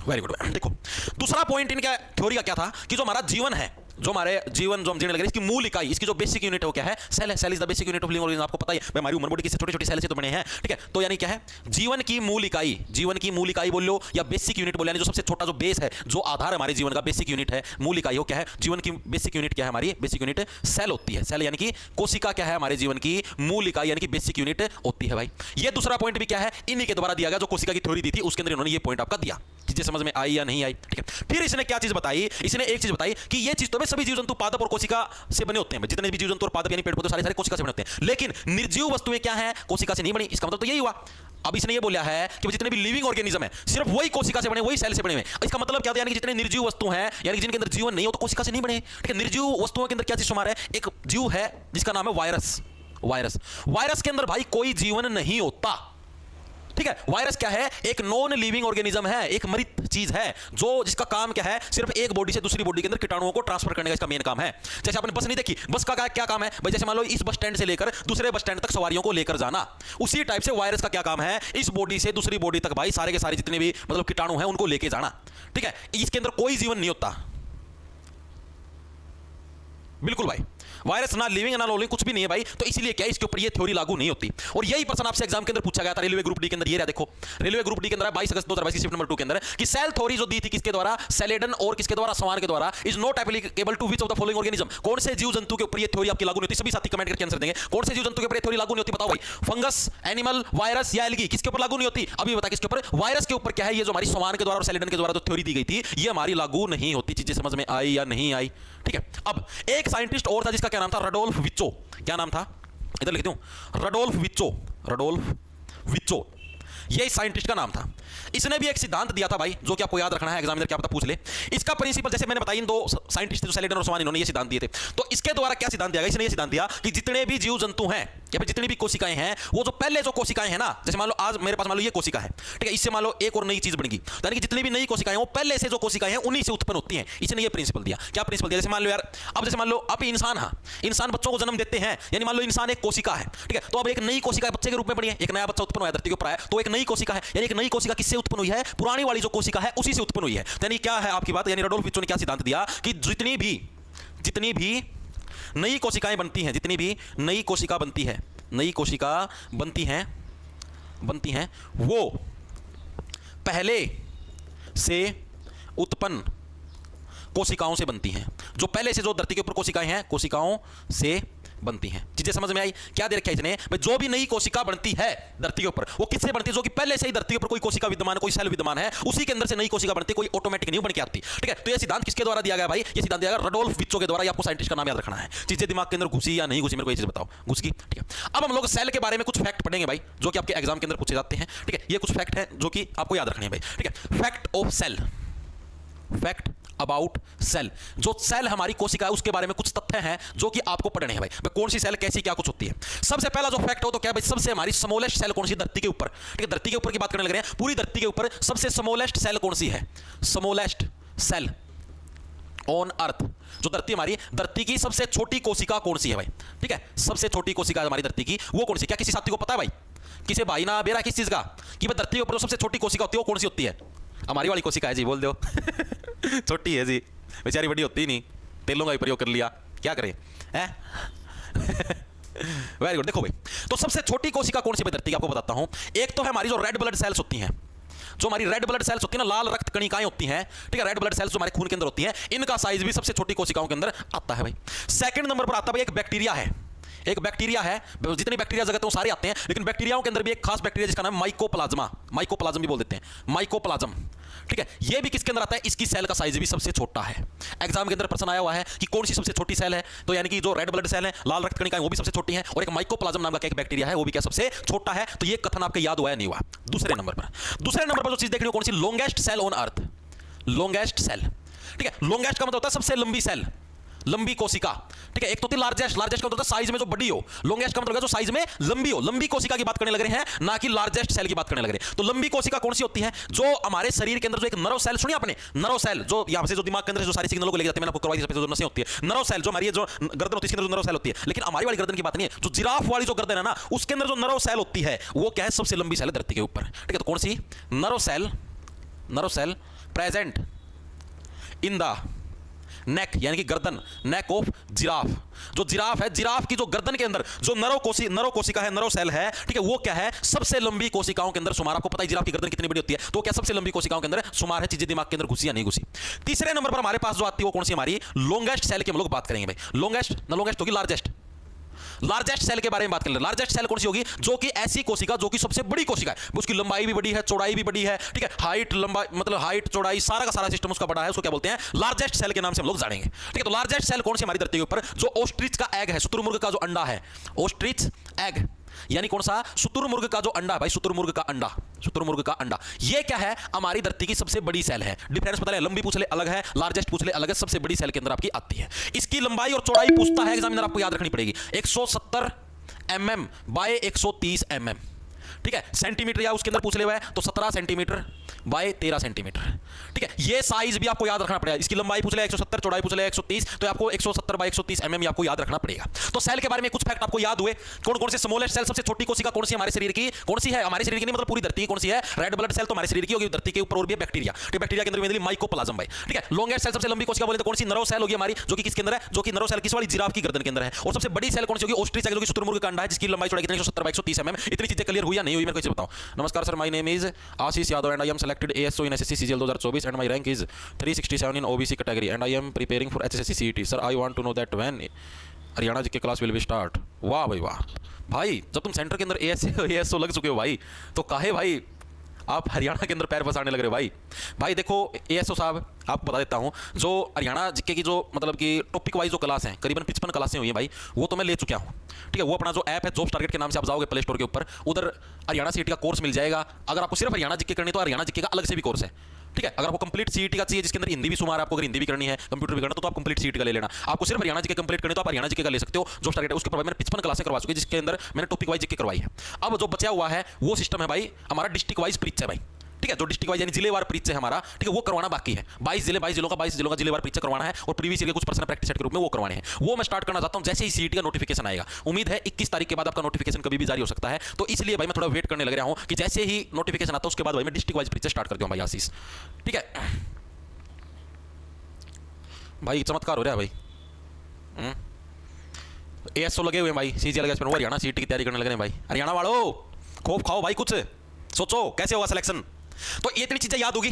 वेरी गुड। देखो दूसरा पॉइंट इनका थ्योरी का क्या था कि जो हमारा जीवन है, जो हमारे जीवन जो हम जीने लगे इसकी मूल इकाई, इसकी जो बेसिक यूनिट है वो क्या है? सेल है। Cell is the basic unit of living organism. आपको पता ही है भाई, हमारी ह्यूमन बॉडी किससे छोटी-छोटी सेल से तो बने हैं, ठीक है? तो यानी क्या है? जीवन की मूल इकाई, जीवन की मूल इकाई बोल लो या बेसिक यूनिट बोल, यानी जो सबसे छोटा जो बेस है, जो आधार हमारे जीवन का बेसिक यूनिट है, मूल इकाई, वो क्या है? जीवन की बेसिक यूनिट क्या है? हमारी बेसिक यूनिट सेल होती है। सेल यानी कि कोशिका क्या है? हमारे जीवन की मूल इकाई यानी कि बेसिक यूनिट होती है भाई। ये दूसरा पॉइंट भी क्या है? इन्हीं के द्वारा दिया गया, जो कोशिका की थ्योरी दी थी उसके अंदर इन्होंने ये पॉइंट आपका दिया। चीजें समझ में आई या नहीं आई? ठीक है। फिर इसने क्या चीज बताई? इसने एक चीज बताई कि ये चीज तो सभी जीव जंतु पादप और कोशिका से बने होते हैं। जितने भी जीव जंतु और पादप यानी पेड़ पौधे सारे कोशिका से बने होते हैं, लेकिन निर्जीव वस्तुएं क्या है? कोशिका से नहीं बनी। इसका मतलब तो यही हुआ। अब इसने ये बोला है कि जितने भी लिविंग ऑर्गेनिज्म है सिर्फ वही कोशिका से बने, वही सेल से बने हुए। इसका मतलब क्या होता है? यानी कि जितने निर्जीव वस्तु हैं, यानी कि जिनके अंदर जीवन नहीं हो, तो कोशिका से नहीं बने। ठीक है। निर्जीव वस्तुओं के अंदर क्या चीज शुमार है? एक जीव है जिसका नाम है वायरस। वायरस, वायरस के अंदर भाई कोई जीवन नहीं होता। ठीक है। वायरस क्या है? एक नॉन लिविंग ऑर्गेनिज्म है, एक मृत चीज है, जो जिसका काम क्या है? सिर्फ एक बॉडी से दूसरी बॉडी के अंदर कीटाणुओं को ट्रांसफर करने का इसका मेन काम है। जैसे आपने बस नहीं देखी, बस का क्या काम है भाई? जैसे मान लो इस बस स्टैंड से लेकर दूसरे बस स्टैंड तक सवारियों को लेकर जाना, उसी टाइप से वायरस का क्या काम है? इस बॉडी से दूसरी बॉडी तक भाई सारे के सारे जितने भी मतलब कीटाणु हैं उनको लेके जाना। ठीक है। इसके अंदर कोई जीवन नहीं होता, बिल्कुल भाई। वायरस ना लिविंग ना नॉन लिविंग कुछ भी नहीं है भाई। तो इसीलिए क्या इसके ऊपर ये थ्योरी लागू नहीं होती। और यही प्रश्न आपसे एग्जाम के अंदर पूछा गया था रेलवे ग्रुप डी के अंदर। ये रहा देखो, रेलवे ग्रुप डी के अंदर 22 अगस्त 2022 शिफ्ट नंबर 2 के अंदर कि सेल थ्योरी जो दी थी किसके द्वारा? सेलेडन और किसके द्वारा? सवान के द्वारा। Is not applicable to which of the following organism? कौन से जीव जंतु के ऊपर ये थ्योरी आपकी लागू नहीं होती? सभी साथी कमेंट करके आंसर देंगे। कौन से जीव जंतु के ऊपर ये थ्योरी लागू नहीं होती? बताओ भाई। फंगस, एनिमल, वायरस या एल्गी? किसके ऊपर लागू नहीं होती? अभी बता किसके ऊपर? वायरस के ऊपर क्या है? ये जो हमारी सवान के द्वारा और सेलेडन के द्वारा जो थ्योरी दी गई थी ये हमारी लागू नहीं होती। चीजें समझ में आई या नहीं आई? ठीक है। अब एक साइंटिस्ट और था जिसका क्या नाम था? रडोल्फ विच्चो। क्या नाम था? इधर लिख दूं, रडोल्फ विच्चो। रडोल्फ विच्चो, ये इस साइंटिस्ट का नाम था। इसने भी एक सिद्धांत दिया था भाई, जो कि आपको याद रखना है, एग्जामिनर क्या पता पूछ ले। इसका प्रिंसिपल जैसे मैंने बताया, इन दो साइंटिस्ट जो सेलेडन और सवान, इन्होंने ये सिद्धांत दिए थे। तो इसके द्वारा क्या सिद्धांत दिया गया? इसने ये सिद्धांत दिया कि जितने भी जीव जंतु हैं या फिर जितनी भी कोशिकाएं हैं, वो जो पहले जो कोशिकाएं हैं ना, जैसे मान लो आज मेरे पास मान लो ये कोशिका है, ठीक है, इससे मान लो एक और नई चीज बनेगी, यानी कि जितनी भी नई कोशिकाएं वो पहले से जो कोशिकाएं हैं उन्हीं से उत्पन्न होती हैं। इसने ये प्रिंसिपल दिया। क्या प्रिंसिपल दिया? जैसे मान लो यार, अब जैसे मान लो आप इंसान, हाँ इंसान बच्चों को जन्म देते हैं, यानी मान लो इंसान एक कोशिका है, ठीक है। तो अब एक नई कोशिका बच्चे के रूप में बनी है, एक नया बच्चा उत्पन्न हुआ धरती के ऊपर आया, तो एक नई कोशिका है, यानी एक नई कोशिका किससे उत्पन्न हुई है? पुरानी वाली जो कोशिका है उसी से उत्पन्न हुई है। यानी क्या है आपकी बात? यानी रडोल्फ विच्चो ने क्या सिद्धांत दिया कि जितनी भी नई कोशिकाएं बनती हैं, जितनी भी नई कोशिका बनती है, नई कोशिका बनती हैं वो पहले से उत्पन्न कोशिकाओं से बनती हैं। जो पहले से जो धरती के ऊपर कोशिकाएं हैं, कोशिकाओं से बनती हैं। चीजें समझ में आई? क्या दे रखा है इसने भाई? जो भी नई कोशिका बनती है धरती के ऊपर वो किससे बनती है? जो कि पहले से ही धरती के ऊपर कोई कोशिका विद्यमान है, कोई सेल विद्यमान है, उसी के अंदर से नई कोशिका बनती है, कोई ऑटोमेटिक नहीं बन के आती। ठीक है। तो ये सिद्धांत किसके द्वारा दिया गया भाई? ये सिद्धांत दिया गया रडोल्फ विच्चो के द्वारा। ये आपको साइंटिस्ट का नाम याद रखना है। चीजें दिमाग के अंदर घुसी या नहीं घुसी, मेरे को ये चीज बताओ। घुस गई? ठीक है। अब हम लोग सेल के बारे में कुछ फैक्ट पढ़ेंगे भाई, जो कि आपके एग्जाम के अंदर पूछे जाते हैं। ठीक है। ये कुछ फैक्ट है जो कि आपको याद रखने हैं भाई। ठीक है। Fact of cell, fact about cell. जो सेल हमारी कोशिका है उसके बारे में कुछ तथ्य हैं जो कि आपको पढ़ने हैं भाई। कौन सी सेल कैसी क्या कुछ होती है। सबसे पहला जो फैक्ट हो तो क्या भाई? सबसे हमारी स्मॉलेस्ट सेल कौन सी धरती के ऊपर? ठीक है। धरती के ऊपर की बात करने लग रहे हैं। पूरी धरती के ऊपर सबसे स्मॉलेस्ट सेल कौन सी है? Smallest cell on earth. जो धरती हमारी, धरती की सबसे छोटी कोशिका कौन सी है भाई? ठीक है। सबसे छोटी कोशिका हमारी धरती की वो कौन सी? क्या किसी साथी को पता है भाई? किसी भाई ना बेरा किस चीज का कि भाई धरती के ऊपर जो सबसे छोटी कोशिका होती है वो कौन सी होती है? हमारी वाली कोशिका है जी, बोल दो। छोटी है जी, बेचारी बड़ी होती ही नहीं, तेलों का ही प्रयोग कर लिया, क्या करें हैं? Very good. देखो भाई, तो सबसे छोटी कोशिका कौन सी है धरती की? आपको बताता हूं। एक तो है हमारी जो रेड ब्लड सेल्स होती हैं, जो हमारी रेड ब्लड सेल्स होती है ना, लाल रक्त कणिकाएं होती हैं। ठीक है। रेड ब्लड सेल्स जो हमारे खून के अंदर होती हैं, इनका साइज भी सबसे छोटी कोशिकाओं के अंदर आता है भाई। सेकंड नंबर पर आता है भाई एक बैक्टीरिया है। एक बैक्टीरिया है, जितने बैक्टीरिया जगत हैं वो सारे आते हैं, लेकिन बैक्टीरियाओं के अंदर भी एक खास बैक्टीरिया जिसका नाम है माइकोप्लाज्मा। माइकोप्लाज्म भी बोल देते हैं, माइकोप्लाज्म। ठीक है। ये भी किसके अंदर आता है? इसकी सेल का साइज भी सबसे छोटा है। एग्जाम के अंदर प्रश्न आया हुआ है कि कौन सी सबसे छोटी सेल है, तो यानी कि जो रेड ब्लड सेल है, लाल रक्त कणिकाएं, वो भी सबसे छोटी हैं, और एक माइकोप्लाज्म नाम का एक बैक्टीरिया है, वो भी क्या सबसे छोटा है। तो ये कथन आपके याद हुआ है नहीं हुआ? दूसरे नंबर पर जो चीज देखनी हो कौन सी? Longest cell on earth. Longest cell. ठीक है। लॉन्गेस्ट का मतलब होता है सबसे लंबी सेल, लंबी कोशिका। ठीक है। एक तो होती है लार्जेस्ट, लार्जेस्ट का मतलब साइज में जो बड़ी हो। लॉन्गेस्ट का मतलब जो साइज में लंबी हो। लंबी कोशिका की बात करने लग रहे हैं, ना कि लार्जेस्ट सेल की बात करने लग रहे हैं। तो लंबी कोशिका कौन सी होती है? जो हमारे शरीर के अंदर जो एक नर्व सेल, सुनिए आपने, नर्व सेल जो यहां से जो दिमाग के अंदर जो सारी सिग्नलों को लेके जाते हैं, मैंने आपको करवाई जो नसें होती है, नर्व सेल जो हमारी जो गर्दन होती है इसके अंदर जो नर्व सेल होती है। लेकिन हमारी वाली गर्दन की बात नहीं है, जो जिराफ वाली जो गर्दन है ना, उसके अंदर जो नर्व सेल होती है वो क्या है? सबसे लंबी सेल है धरती के ऊपर। ठीक है। तो कौन सी? Nerve cell, nerve cell present in the neck यानी कि गर्दन, नेक ऑफ जिराफ। जो जिराफ है, जिराफ की जो गर्दन के अंदर जो नरो कोशिका है, नरो सेल है, ठीक है, वो क्या है, सबसे लंबी कोशिकाओं के अंदर शुमार। आपको पता है जिराफ की गर्दन कितनी बड़ी होती है, तो क्या सबसे लंबी कोशिकाओं के अंदर शुमार है। चीजें दिमाग के अंदर घुसी या नहीं घुसी। तीसरे नंबर पर हमारे पास जो आती है वो कौन सी, हमारी लॉन्गेस्ट सेल की हम लोग बात करेंगे भाई। लॉन्गेस्ट होगी लार्जेस्ट। लार्जेस्ट सेल के बारे में बात करें। लार्जेस्ट सेल कौन सी होगी, जो कि ऐसी कोशिका जो कि सबसे बड़ी कोशिका है, उसकी लंबाई भी बड़ी है, चौड़ाई भी बड़ी है, ठीक है, हाइट लंबाई मतलब हाइट चौड़ाई सारा का सारा सिस्टम उसका बड़ा है, उसको क्या बोलते हैं, लार्जेस्ट सेल के नाम से हम लोग जानेंगे। ठीक है, तो लार्जेस्ट सेल कौन सी हमारी धरती के ऊपर, जो ऑस्ट्रिच का एग है, शुतुरमुर्ग का जो अंडा है, ऑस्ट्रिच एग यानी कौन सा, शुतुरमुर्ग का जो अंडा है भाई, शुतुरमुर्ग का अंडा, ये क्या है, हमारी धरती की सबसे बड़ी सेल है। डिफरेंस पता है, लंबी पूछ ले अलग है, लार्जेस्ट पूछ ले अलग है, सबसे बड़ी सेल के अंदर आपकी आती है। इसकी लंबाई और चौड़ाई पूछता है एग्जामिनर, आपको याद रखनी पड़ेगी, 170 mm बाय 130 mm, ठीक है, सेंटीमीटर या उसके अंदर पूछ ले हुआ है तो 17 सेंटीमीटर बाय 13 सेंटीमीटर, ठीक है, ये साइज भी आपको याद रखना पड़ेगा। इसकी लंबाई पूछ ले 170, चौड़ाई पूछ ले 130, तो आपको 170 बाय 130 mm आपको याद रखना पड़ेगा। तो सेल के बारे में कुछ फैक्ट आपको याद हुए, कौन कौन से स्मॉलेस्ट सेल, सबसे छोटी कोशिका कौन सी हमारे शरीर की, कौन सी है, हमारे शरीर की नहीं मतलब पूरी धरती की कौन सी है, रेड ब्लड सेल तो हमारे शरीर की होगी, धरती के ऊपर और भी है बैक्टीरिया, ठीक, बैक्टीरिया के अंदर माइकोप्लाज्म भाई, ठीक है। लॉन्गेस्ट सेल सबसे लंबी कोशिका बोले तो कौन सी, नर्व सेल होगी हमारी, जो कि किसके अंदर है, जो कि नर्व सेल किस वाली, जिराफ की गर्दन के अंदर है। और सबसे बड़ी सेल कौन सी होगी, ऑस्ट्रिच एग, जो कि शुतुरमुर्ग का अंडा है, जिसकी लंबाई चौड़ाई कितनी, 170 बाय 130 mm। इतनी चीजें क्लियर हुई या नहीं हुई, मैं कैसे बताऊं। नमस्कार sir, my name is Ashish Yadav and I am selected ASO in SSC CGL 2024 and my rank is 367 in OBC category and I am preparing for HSC CET. Sir, I want to know that when Haryana ji के class will be start. वाह भाई वाह भाई, जब तुम centre के अंदर ASO लग चुके हो भाई, तो काहे भाई आप हरियाणा के अंदर पैर फंसाने लग रहे हो भाई। भाई देखो ASO साहब, आपको बता देता हूँ, जो हरियाणा जीके की जो मतलब कि टॉपिक वाइज जो क्लास हैं, करीबन 55 क्लासें हुई हैं भाई, वो तो मैं ले चुका हूँ। ठीक है, वो अपना जो ऐप है जॉब्स टारगेट के नाम से आप जाओगे प्ले स्टोर के ऊपर, उधर हरियाणा CET का कोर्स मिल जाएगा। अगर आपको सिर्फ हरियाणा जीके करनी तो हरियाणा जीके का अलग से भी कोर्स है। ठीक है, अगर आपको कंप्लीट CET का चाहिए जिसके अंदर हिंदी भी शुमार है, आपको अगर हिंदी भी करनी है, कंप्यूटर भी करना, तो आप कंप्लीट CET का ले लेना। आपको सिर्फ हरियाणा जीके कंप्लीट करनी तो आप हरियाणा जीके का ले सकते हो। जो टारगेट है उसके ऊपर मैंने 55 क्लासें करवा चुकी है, जिसके अंदर मैंने टॉपिक वाइज जीके करवाई है। अब जो बचा हुआ है वो सिस्टम है भाई हमारा डिस्ट्रिक्ट वाइज परीक्षा है भाई, ठीक है, जो डिस्ट्रिक्ट वाइज यानी जिलेवार परीक्षा है हमारा, ठीक है, वो करवाना बाकी है। 22 जिलों का जिलेवार परीक्षा करवाना है और प्रीवियस ईयर के कुछ पर्सनल प्रैक्टिस सेट के रूप में वो करवाने हैं। वो मैं स्टार्ट करना चाहता हूं जैसे ही CET का नोटिफिकेशन आएगा। उम्मीद है 21 तारीख के बाद आपका नोटिफिकेशन कभी भी जारी हो सकता है, तो इसलिए भाई मैं थोड़ा वेट करने लग रहा हूं कि जैसे ही नोटिफिकेशन आता है उसके बाद भाई मैं डिस्ट्रिक्ट वाइज परीक्षा स्टार्ट कर दूं भाई आशीष। ठीक है भाई, चमत्कार हो रहा है भाई। ASO लगे हुए हैं भाई, CGL लगे, हरियाणा CET की तैयारी करने लगे हैं भाई। हरियाणा वालों खूब खाओ भाई, कुछ सोचो कैसे होगा सिलेक्शन। तो ये इतनी चीजें याद होगी,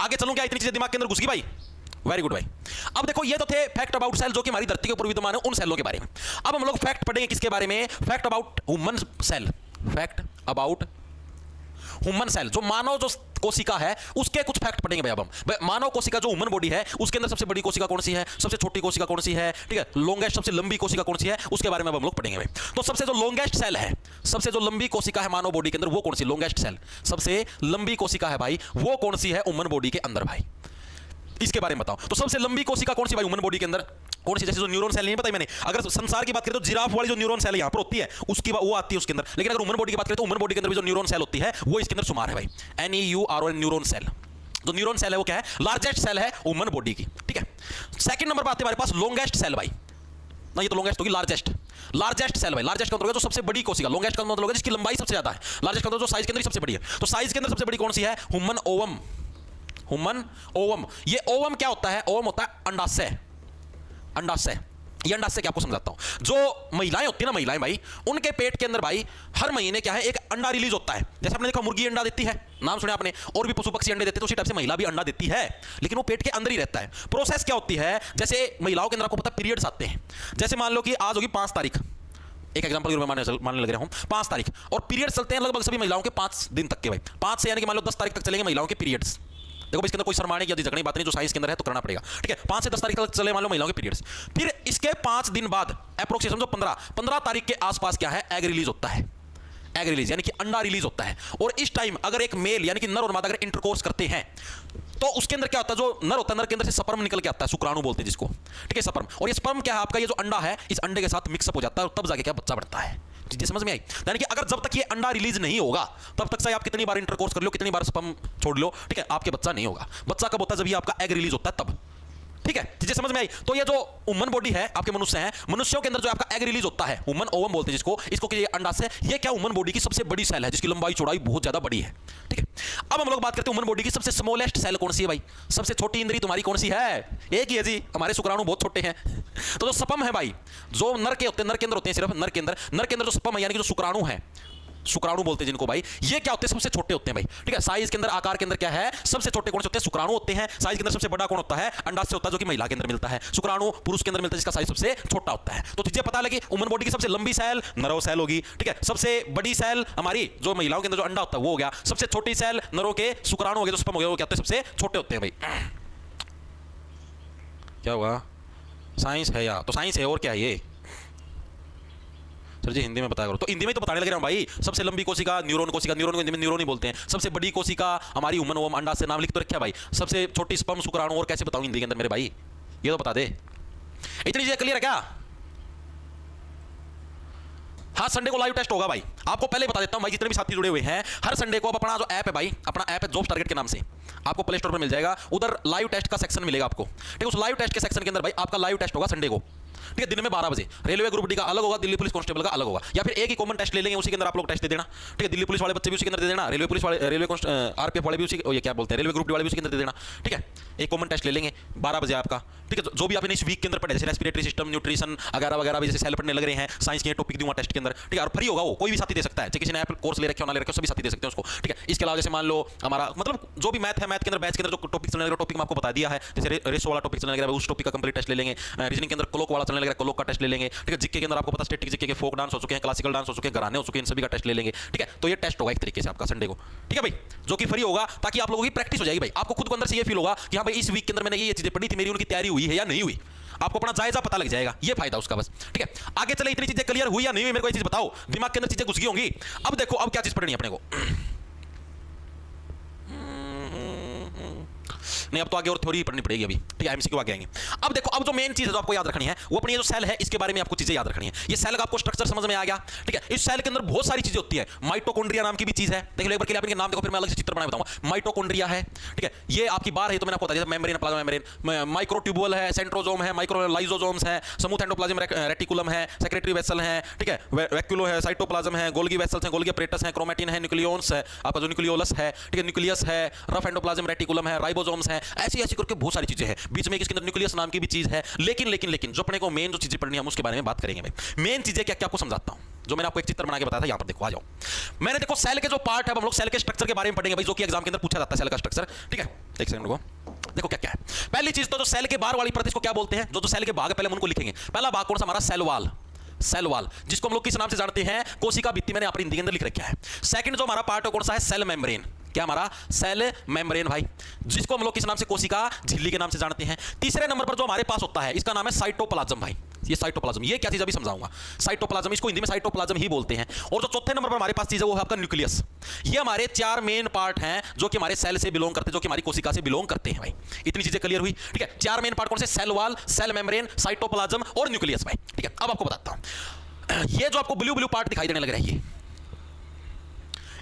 आगे चलूं क्या, इतनी चीजें दिमाग के अंदर घुस गई भाई। वेरी गुड भाई। अब देखो ये तो थे फैक्ट अबाउट सेल, जो कि हमारी धरती के ऊपर विद्यमान है उन सेलों के बारे में। अब हम लोग फैक्ट पढ़ेंगे किसके बारे में, fact about human cell. Fact about human cell, जो मानव जो कोशिका है उसके कुछ फैक्ट पढ़ेंगे भाई। अब हम मानव कोशिका जो ह्यूमन बॉडी है उसके अंदर सबसे बड़ी कोशिका कौन सी है, सबसे छोटी कोशिका कौन सी है, ठीक है, लॉन्गेस्ट सबसे लंबी कोशिका कौन सी है, उसके बारे में अब हम लोग पढ़ेंगे भाई। तो सबसे जो लॉन्गेस्ट सेल है, सबसे जो लंबी कोशिका है मानव बॉडी के अंदर, वो कौन सी, लॉन्गेस्ट सेल, सबसे लंबी कोशिका है भाई, वो कौन सी है ह्यूमन बॉडी के अंदर भाई, इसके बारे में बताओ। तो सबसे लंबी कोशिका कौन सी भाई ह्यूमन बॉडी के अंदर, कौन सी, जैसे जो न्यूरॉन सेल नहीं बताई मैंने, अगर संसार की बात करें तो जिराफ वाली जो न्यूरॉन सेल है यहां पर होती है, उसकी वो आती है उसके अंदर। लेकिन अगर ह्यूमन बॉडी की बात करें तो ह्यूमन बॉडी के अंदर भी जो न्यूरॉन सेल होती है वो इसके अंदर शुमार है भाई, NEURON न्यूरॉन सेल। जो न्यूरॉन सेल है वो क्या है, लार्जेस्ट सेल है ह्यूमन बॉडी की। ठीक है, सेकंड नंबर पर आते हैं हमारे पास लॉन्गेस्ट सेल भाई, ना ये तो लॉन्गेस्ट होगी, लार्जेस्ट सेल भाई। लार्जेस्ट का मतलब जो सबसे बड़ी कोशिका, लॉन्गेस्ट का मतलब जिसकी लंबाई सबसे ज्यादा है, लार्जेस्ट का मतलब जो साइज के अंदर सबसे बड़ी है। तो साइज के अंदर सबसे बड़ी कौन सी है, ह्यूमन ओवम। ह्यूमन ओवम, ये ओवम क्या होता है, ओवम होता है अंडाशय। अंडाशय, ये अंडाशय क्या आपको समझाता हूं। जो महिलाएं होती है ना, महिलाएं भाई, उनके पेट के अंदर भाई हर महीने क्या है, एक अंडा रिलीज होता है। जैसे आपने देखा मुर्गी अंडा देती है, नाम सुना आपने, और भी पशु पक्षी अंडे देते हैं, तो उसी टाइप से महिला भी अंडा देती है, लेकिन वो पेट के अंदर ही रहता है। प्रोसेस क्या होती है, जैसे महिलाओं के अंदर आपको पता है पीरियड्स आते हैं। जैसे मान लो कि आज होगी 5 तारीख, एक एग्जांपल के रूप में मानने लग रहा हूं, 5 तारीख, और पीरियड्स चलते हैं लगभग सभी महिलाओं के 5 दिन तक के भाई। 5 से यानी कि मान लो 10 तारीख तक चलेंगे महिलाओं के पीरियड्स। देखो इसके अंदर कोई शर्माने की झगड़ने की बात नहीं, जो साइंस के अंदर है तो करना पड़ेगा। ठीक है, 5 से 10 तारीख तक चले मान लो महिलाओं के पीरियड्स। फिर इसके 5 दिन बाद अप्रोक्सीमेट समझो 15 तारीख के आसपास क्या है, एग रिलीज होता है। एग रिलीज यानी कि अंडा रिलीज होता है। और इस टाइम अगर एक मेल यानी कि नर और मादा अगर इंटरकोर्स करते हैं तो उसके अंदर क्या होता है, जो नर होता है नर के अंदर से स्पर्म निकल के आता है, शुक्राणु बोलते हैं जिसको। ठीक है, स्पर्म, और ये स्पर्म क्या है आपका, ये जो अंडा है इस अंडे के साथ मिक्सअप हो जाता है और तब जाके क्या बच्चा बनता है। चीजें समझ में आई, यानी कि अगर जब तक ये अंडा रिलीज नहीं होगा तब तक चाहे आप कितनी बार इंटरकोर्स कर लो, कितनी बार स्पर्म छोड़ लो, ठीक है, आपके बच्चा नहीं होगा। बच्चा कब होता है, जब ये आपका एग रिलीज होता है तब। ठीक है, चीजें समझ में आई। तो ये जो ह्यूमन बॉडी है, आपके मनुष्य हैं, मनुष्यों के अंदर जो आपका एग रिलीज होता है, ह्यूमन ओवम बोलते हैं जिसको, इसको ये अंडा से, ये क्या ह्यूमन बॉडी की सबसे बड़ी सेल है जिसकी लंबाई चौड़ाई बहुत ज्यादा बड़ी है। ठीक है, अब हम लोग बात करते हैं ह्यूमन बॉडी की सबसे स्मॉलेस्ट सेल कौन सी है भाई? सबसे छोटी इंद्री तुम्हारी कौन सी है? एक ही है जी, हमारे शुक्राणु बहुत छोटे हैं। तो जो स्पर्म है भाई, जो नर के होते हैं, नर के अंदर होते हैं, सिर्फ नर के अंदर जो स्पर्म है यानी कि जो शुक्राणु है, शुक्राणु बोलते हैं जिनको भाई, ये क्या होते हैं? सबसे छोटे होते हैं भाई। ठीक है, साइज के अंदर, आकार के अंदर क्या है? सबसे छोटे कौन से होते हैं? शुक्राणु होते हैं। साइज के अंदर सबसे बड़ा कौन होता है? अंडाशय होता है, जो कि महिला के अंदर मिलता है। शुक्राणु पुरुष के अंदर मिलता है, जिसका साइज सबसे छोटा होता है। तो तुझे पता लगे ह्यूमन बॉडी की सबसे लंबी सेल नरों सेल होगी। ठीक है, सबसे बड़ी सेल हमारी जो महिलाओं के अंदर जो अंडा होता है वो हो गया। सबसे छोटी सेल नरों के शुक्राणु हो गए, जो स्पर्म हो गए, वो क्या होते हैं? सबसे छोटे होते हैं भाई। क्या हुआ? साइंस है या तो साइंस है, और क्या है ये? सर जी हिंदी में बताया करो। तो हिंदी में तो बताने लग रहा हूं भाई। सबसे लंबी कोशिका न्यूरॉन कोशिका, न्यूरॉन को हिंदी में न्यूरॉन ही बोलते हैं। सबसे बड़ी कोशिका हमारी ह्यूमन ओवम, अंडा से नाम लिख तो रखा है भाई। सबसे छोटी स्पर्म शुक्राणु, और कैसे बताऊं हिंदी के अंदर मेरे भाई? ये तो बता दे। इतनी चीजें क्लियर है क्या? हाँ, संडे को लाइव टेस्ट होगा भाई। आपको पहले बता देता हूं भाई, जितने भी साथी जुड़े हुए हैं, हर संडे को आप अपना जो ऐप है भाई, अपना ऐप है जॉब्स टारगेट के नाम से, आपको प्ले स्टोर पर मिल जाएगा। उधर लाइव टेस्ट का सेक्शन मिलेगा आपको। ठीक है, उस लाइव टेस्ट के सेक्शन के अंदर भाई आपका लाइव टेस्ट होगा संडे को। ठीक है, दिन में 12 बजे। रेलवे ग्रुप डी का अलग होगा, दिल्ली पुलिस कांस्टेबल का अलग होगा, या फिर एक ही कॉमन टेस्ट ले लेंगे, उसी के अंदर आप लोग टेस्ट दे देना। ठीक है, दिल्ली पुलिस वाले बच्चे भी उसी के अंदर दे देना, रेलवे पुलिस वाले, रेलवे आरपीएफ वाले भी उसी, ये क्या बोलते हैं, रेलवे ग्रुप डी वाले भी उसी के अंदर दे देना। ठीक है, एक कॉमन टेस्ट ले लेंगे 12 बजे आपका। ठीक है, जो भी आपने इस वीक के अंदर पढ़े, जैसे रेस्पिरेटरी सिस्टम, न्यूट्रिशन वगैरह वगैरह भी जैसे सेल पढ़ने लग रहे हैं, साइंस के टॉपिक दूंगा टेस्ट के अंदर। ठीक है, और फ्री होगा, वो कोई भी साथी दे सकता है, किसी ने ऐप कोर्स ले रखे हो ना ले रखे हो, सभी साथी दे सकते हैं उसको। ठीक है, इसके अलावा जैसे मान लो हमारा मतलब जो भी मैथ है, मैथ के अंदर बैच के अंदर जो टॉपिक चलने लगा, टॉपिक में आपको बता दिया है। जैसे रेशो वाला टॉपिक चलने लगा, उस टॉपिक का कंप्लीट टेस्ट ले लेंगे। रीजनिंग के अंदर क्लोक वाला चलने लगा, क्लोक का टेस्ट ले लेंगे। ठीक है, जीके के अंदर आपको पता स्टैटिक जीके के फोक डांस हो चुके हैं, क्लासिकल डांस हो चुके हैं, घराने हो चुके हैं, इन सभी का टेस्ट ले लेंगे। ठीक है, तो ये टेस्ट होगा एक तरीके से आपका संडे को। ठीक है भाई, जो कि फ्री होगा, ताकि आप लोगों की प्रैक्टिस हो जाएगी भाई। आपको खुद को अंदर से ये फील होगा कि हाँ भाई इस वीक के अंदर मैंने ये चीजें पढ़ी थी, मेरी उनकी तैयारी हुई है या नहीं हुई। आपको अपना जायजा पता लग जाएगा, ये फायदा उसका बस। ठीक है, आगे चले, इतनी चीजें क्लियर हुई या नहीं हुई, मेरे को ये चीज बताओ। दिमाग के अंदर चीजें घुस गई होंगी। अब देखो, अब क्या चीज पढ़नी है अपने को? नहीं, अब तो आगे और थ्योरी पढ़नी पड़ेगी अभी। ठीक है, एमसीक्यू आगे आएंगे। अब देखो, अब जो मेन चीज है जो आपको याद रखनी है, वो अपनी ये जो सेल है, इसके बारे में आपको चीजें याद रखनी है। ये सेल का आपको स्ट्रक्चर समझ में आ गया। ठीक है, इस सेल के अंदर बहुत सारी चीजें होती है। माइटोकॉन्ड्रिया नाम की भी चीज है, देख लो एक बार के लिए, आपके नाम देखो, फिर मैं अलग से चित्र बनाए बताऊंगा। माइटोकॉन्ड्रिया है। ठीक है, ये आपकी बार है, तो मैंने आपको बताया मेम्ब्रेन, प्लाज्मा मेम्ब्रेन, माइक्रोट्यूबुल है, सेंट्रोजोम है, माइक्रोलाइसोसोम्स है, स्मूथ एंडोप्लाज्म रेटिकुलम है, सेक्रेटरी वेसल है। ठीक है, वैक्यूलो है, साइटोप्लाज्म है, गोल्गी वेसल्स है, गोल्गी अपरेटस है, क्रोमैटिन है, न्यूक्लियोन्स है, आपका जो न्यूक्लियोलस है। ठीक है, न्यूक्लियस है, रफ एंडोप्लाज्म रेटिकुलम है, राइबोसोम्स है, ऐसी ऐसी करके बहुत सारी चीजें हैं। बीच में इसके अंदर न्यूक्लियस नाम की भी चीज है। लेकिन जो अपने को मेन जो चीजें पढ़नी है, हम उसके बारे में बात करेंगे भाई। मेन चीजें क्या क्या आपको समझाता हूं, जो मैंने आपको एक चित्र बना के बताया था। यहां पर देखो, आ जाओ। मैंने देखो सेल के जो पार्ट है, हम लोग सेल के स्ट्रक्चर के बारे में पढ़ेंगे भाई, जो कि एग्जाम के अंदर पूछा जाता है, सेल का स्ट्रक्चर। ठीक है, एक सेकंड को देखो क्या क्या है। पहली चीज तो जो सेल के बाहर वाली परत, इसको क्या बोलते हैं? जो सेल के भाग पहले हम उनको लिखेंगे। पहला भाग कौन सा? हमारा सेल वॉल। सेल वॉल, जिसको हम लोग किस नाम से जानते हैं? कोशिका भित्ति। मैंने अपनी हिंदी के अंदर लिख रखा है। सेकंड जो हमारा पार्ट है कौन सा है? Cell membrane. क्या हमारा? सेल मेम्ब्रेन भाई, जिसको हम लोग किस नाम से? कोशिका झिल्ली के नाम से जानते हैं। तीसरे नंबर पर जो हमारे पास होता है, इसका नाम है साइटोप्लाज्म भाई। ये साइटोप्लाज्म, ये क्या चीज अभी समझाऊंगा। साइटोप्लाज्म, इसको हिंदी में साइटोप्लाज्म ही बोलते हैं। और जो चौथे नंबर पर हमारे पास चीज है, वो है आपका न्यूक्लियस। ये हमारे 4 मेन पार्ट हैं, जो कि हमारे सेल से बिलोंग करते हैं, जो कि हमारी कोशिका से बिलोंग करते हैं भाई। इतनी चीजें क्लियर हुई? ठीक है, 4 मेन पार्ट कौन से? Cell wall, cell membrane, cytoplasm और न्यूक्लियस भाई। ठीक है, अब आपको बताता हूं। ये जो आपको ब्लू ब्लू पार्ट दिखाई देने लग रहा है, ये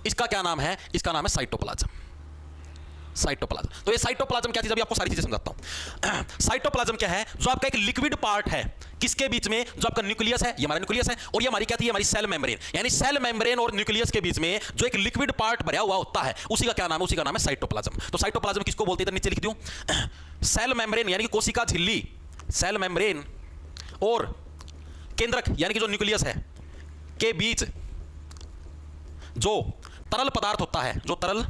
इसका क्या नाम है? इसका नाम है साइटोप्लाज्म। साइटोप्लाज्म, तो ये साइटोप्लाज्म क्या चीज, अभी आपको सारी चीजें समझाता हूं। साइटोप्लाज्म क्या है? जो आपका एक लिक्विड पार्ट है, किसके बीच में? जो आपका न्यूक्लियस है, ये हमारा न्यूक्लियस है, और ये हमारी क्या थी? हमारी सेल मेम्ब्रेन। यानी सेल मेम्ब्रेन और न्यूक्लियस के बीच में जो एक लिक्विड पार्ट भरा हुआ होता है, उसी का क्या नाम है? उसी का नाम है साइटोप्लाज्म। तो साइटोप्लाज्म किसको बोलते हैं? इधर नीचे लिख दूं, सेल मेम्ब्रेन यानी कि कोशिका झिल्ली, सेल मेम्ब्रेन और केंद्रक यानी कि जो न्यूक्लियस है के बीच जो तरल पदार्थ होता है, जो तरल